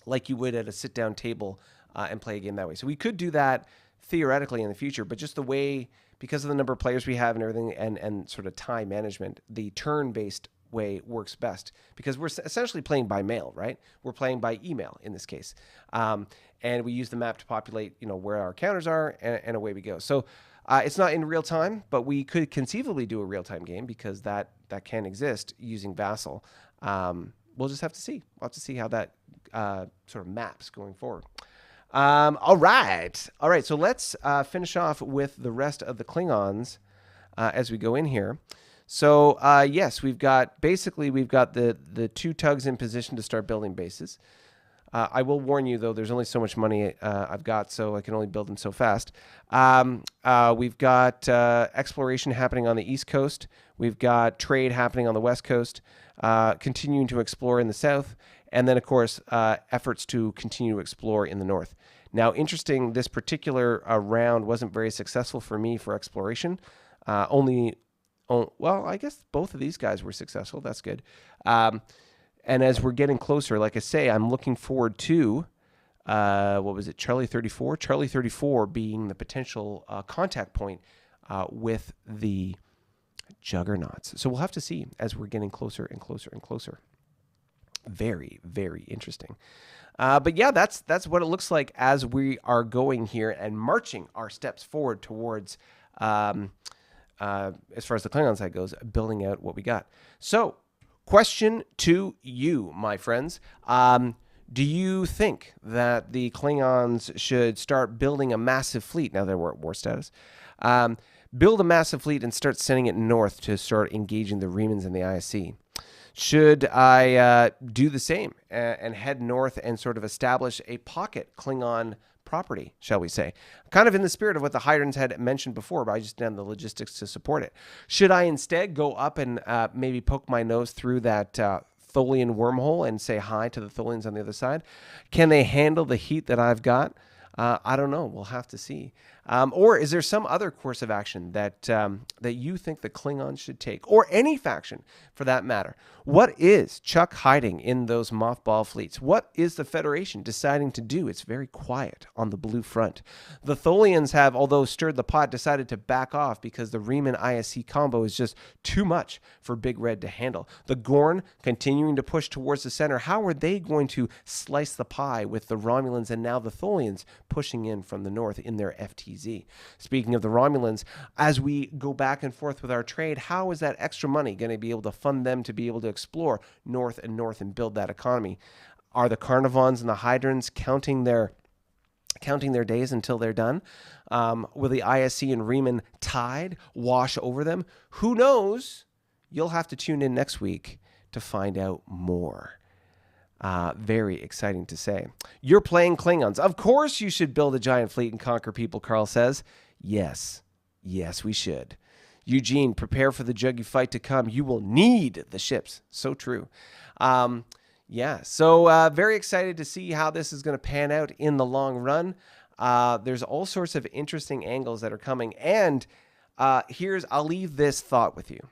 like you would at a sit-down table and play a game that way. So we could do that theoretically in the future, but just the way, because of the number of players we have and everything and sort of time management, the turn-based way works best because we're essentially playing by mail, right? We're playing by email in this case. And we use the map to populate, where our counters are and away we go. So it's not in real time, but we could conceivably do a real-time game because that can exist using Vassal. We'll just have to see. We'll have to see how that sort of maps going forward. All right. So let's finish off with the rest of the Klingons as we go in here. So yes, we've got the two tugs in position to start building bases. I will warn you though, there's only so much money I've got, so I can only build them so fast. We've got exploration happening on the East Coast. We've got trade happening on the West Coast, continuing to explore in the South. And then, of course, efforts to continue to explore in the north. Now, interesting, this particular round wasn't very successful for me for exploration. Only Oh, well, I guess both of these guys were successful. That's good. And as we're getting closer, like I say, I'm looking forward to, what was it, Charlie 34? Charlie 34 being the potential contact point with the Juggernauts. So we'll have to see as we're getting closer and closer and closer. Very, very interesting. But yeah, that's what it looks like as we are going here and marching our steps forward towards, as far as the Klingon side goes, building out what we got. So, question to you, my friends. Do you think that the Klingons should start building a massive fleet now that we're at war status? Build a massive fleet and start sending it north to start engaging the Remans and the ISC. Should I do the same and head north and sort of establish a pocket Klingon property, shall we say? Kind of in the spirit of what the Hydrans had mentioned before, but I just didn't have the logistics to support it. Should I instead go up and maybe poke my nose through that Tholian wormhole and say hi to the Tholians on the other side? Can they handle the heat that I've got? I don't know. We'll have to see. Or is there some other course of action that that you think the Klingons should take, or any faction for that matter? What is Chuck hiding in those mothball fleets? What is the Federation deciding to do? It's very quiet on the blue front. The Tholians have, although stirred the pot, decided to back off because the Reman ISC combo is just too much for Big Red to handle. The Gorn continuing to push towards the center. How are they going to slice the pie with the Romulans and now the Tholians pushing in from the north in their FTZ? Speaking of the Romulans, as we go back and forth with our trade, how is that extra money going to be able to fund them to be able to explore north and build that economy? Are the Carnivons and the Hydrans counting their days until they're done? Will the ISC and Reman tide wash over them? Who knows? You'll have to tune in next week to find out more. Very exciting to say. You're playing Klingons. Of course you should build a giant fleet and conquer people, Carl says. Yes, we should. Eugene, prepare for the juggy fight to come. You will need the ships. So true. So very excited to see how this is going to pan out in the long run. There's all sorts of interesting angles that are coming. And I'll leave this thought with you.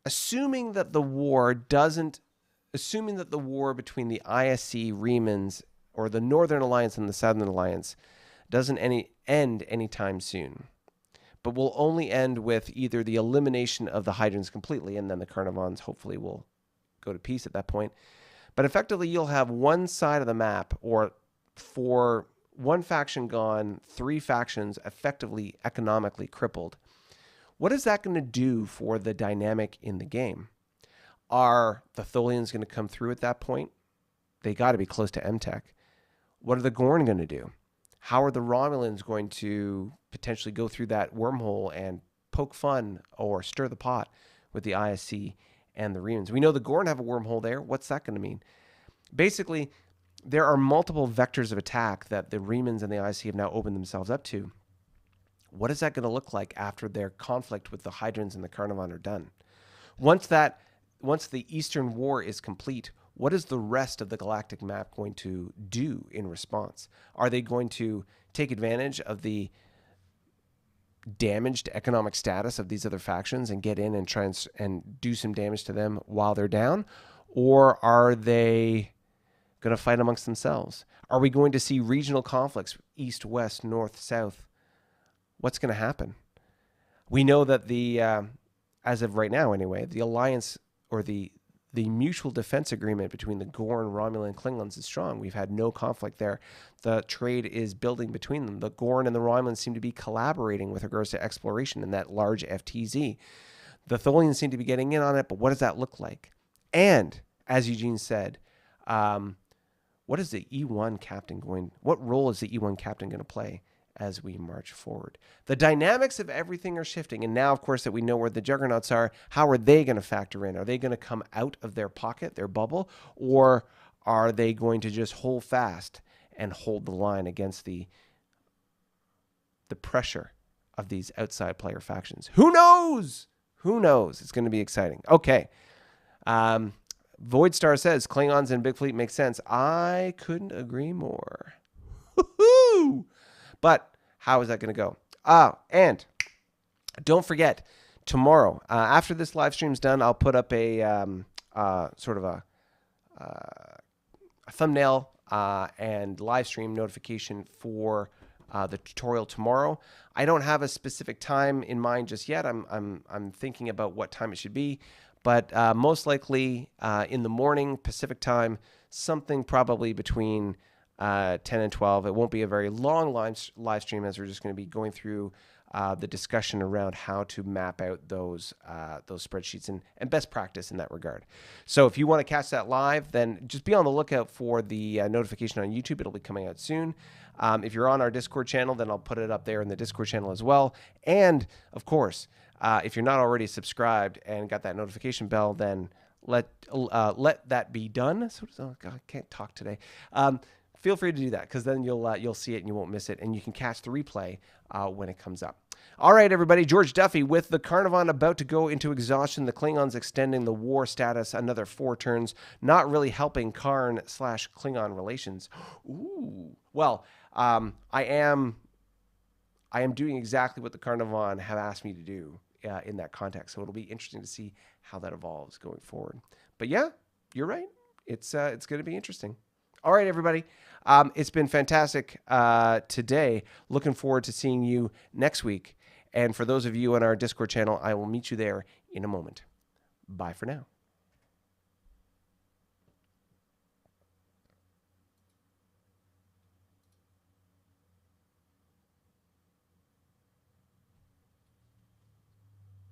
Assuming that the war between the ISC, Remans, or the Northern Alliance and the Southern Alliance doesn't end anytime soon, but will only end with either the elimination of the Hydrans completely, and then the Carnivons hopefully will go to peace at that point. But effectively, you'll have one side of the map, or for one faction gone, three factions effectively economically crippled. What is that going to do for the dynamic in the game? Are the Tholians going to come through at that point? They got to be close to MTech. What are the Gorn going to do? How are the Romulans going to potentially go through that wormhole and poke fun or stir the pot with the ISC and the Remans? We know the Gorn have a wormhole there. What's that going to mean? Basically, there are multiple vectors of attack that the Remans and the ISC have now opened themselves up to. What is that going to look like after their conflict with the Hydrans and the Carnivon are done? Once the Eastern War is complete, what is the rest of the galactic map going to do in response? Are they going to take advantage of the damaged economic status of these other factions and get in and try and do some damage to them while they're down? Or are they going to fight amongst themselves? Are we going to see regional conflicts, east, west, north, south? What's going to happen? We know that as of right now anyway, the alliance or the mutual defense agreement between the Gorn, Romulan, and Klingons is strong. We've had no conflict there. The trade is building between them. The Gorn and the Romulans seem to be collaborating with regards to exploration in that large FTZ. The Tholians seem to be getting in on it, but what does that look like? And, as Eugene said, what is the E1 captain what role is the E1 captain going to play as we march forward? The dynamics of everything are shifting. And now, of course, that we know where the Juggernauts are, how are they going to factor in? Are they going to come out of their pocket, their bubble, or are they going to just hold fast and hold the line against the pressure of these outside player factions? Who knows? Who knows? It's going to be exciting. Okay. Voidstar says, Klingons and Big Fleet makes sense. I couldn't agree more. Woohoo! But how is that going to go? And don't forget, tomorrow, after this live stream's done, I'll put up a sort of a thumbnail and live stream notification for the tutorial tomorrow. I don't have a specific time in mind just yet. I'm thinking about what time it should be, but most likely in the morning Pacific time, something probably between 10 and 12. It won't be a very long live stream, as we're just going to be going through the discussion around how to map out those spreadsheets and best practice in that regard. So if you want to catch that live, then just be on the lookout for the notification on YouTube. It'll be coming out soon. If you're on our Discord channel, then I'll put it up there in the Discord channel as well. And of course, if you're not already subscribed and got that notification bell, then let that be done. So, oh God, I can't talk today. Feel free to do that, because then you'll see it and you won't miss it, and you can catch the replay when it comes up. All right, everybody. George Duffy with the Carnivon about to go into exhaustion. The Klingons extending the war status another 4 turns, not really helping Karn/Klingon relations. Ooh. Well, I am doing exactly what the Carnivon have asked me to do in that context. So it'll be interesting to see how that evolves going forward. But yeah, you're right. It's going to be interesting. All right, everybody. It's been fantastic today. Looking forward to seeing you next week. And for those of you on our Discord channel, I will meet you there in a moment. Bye for now.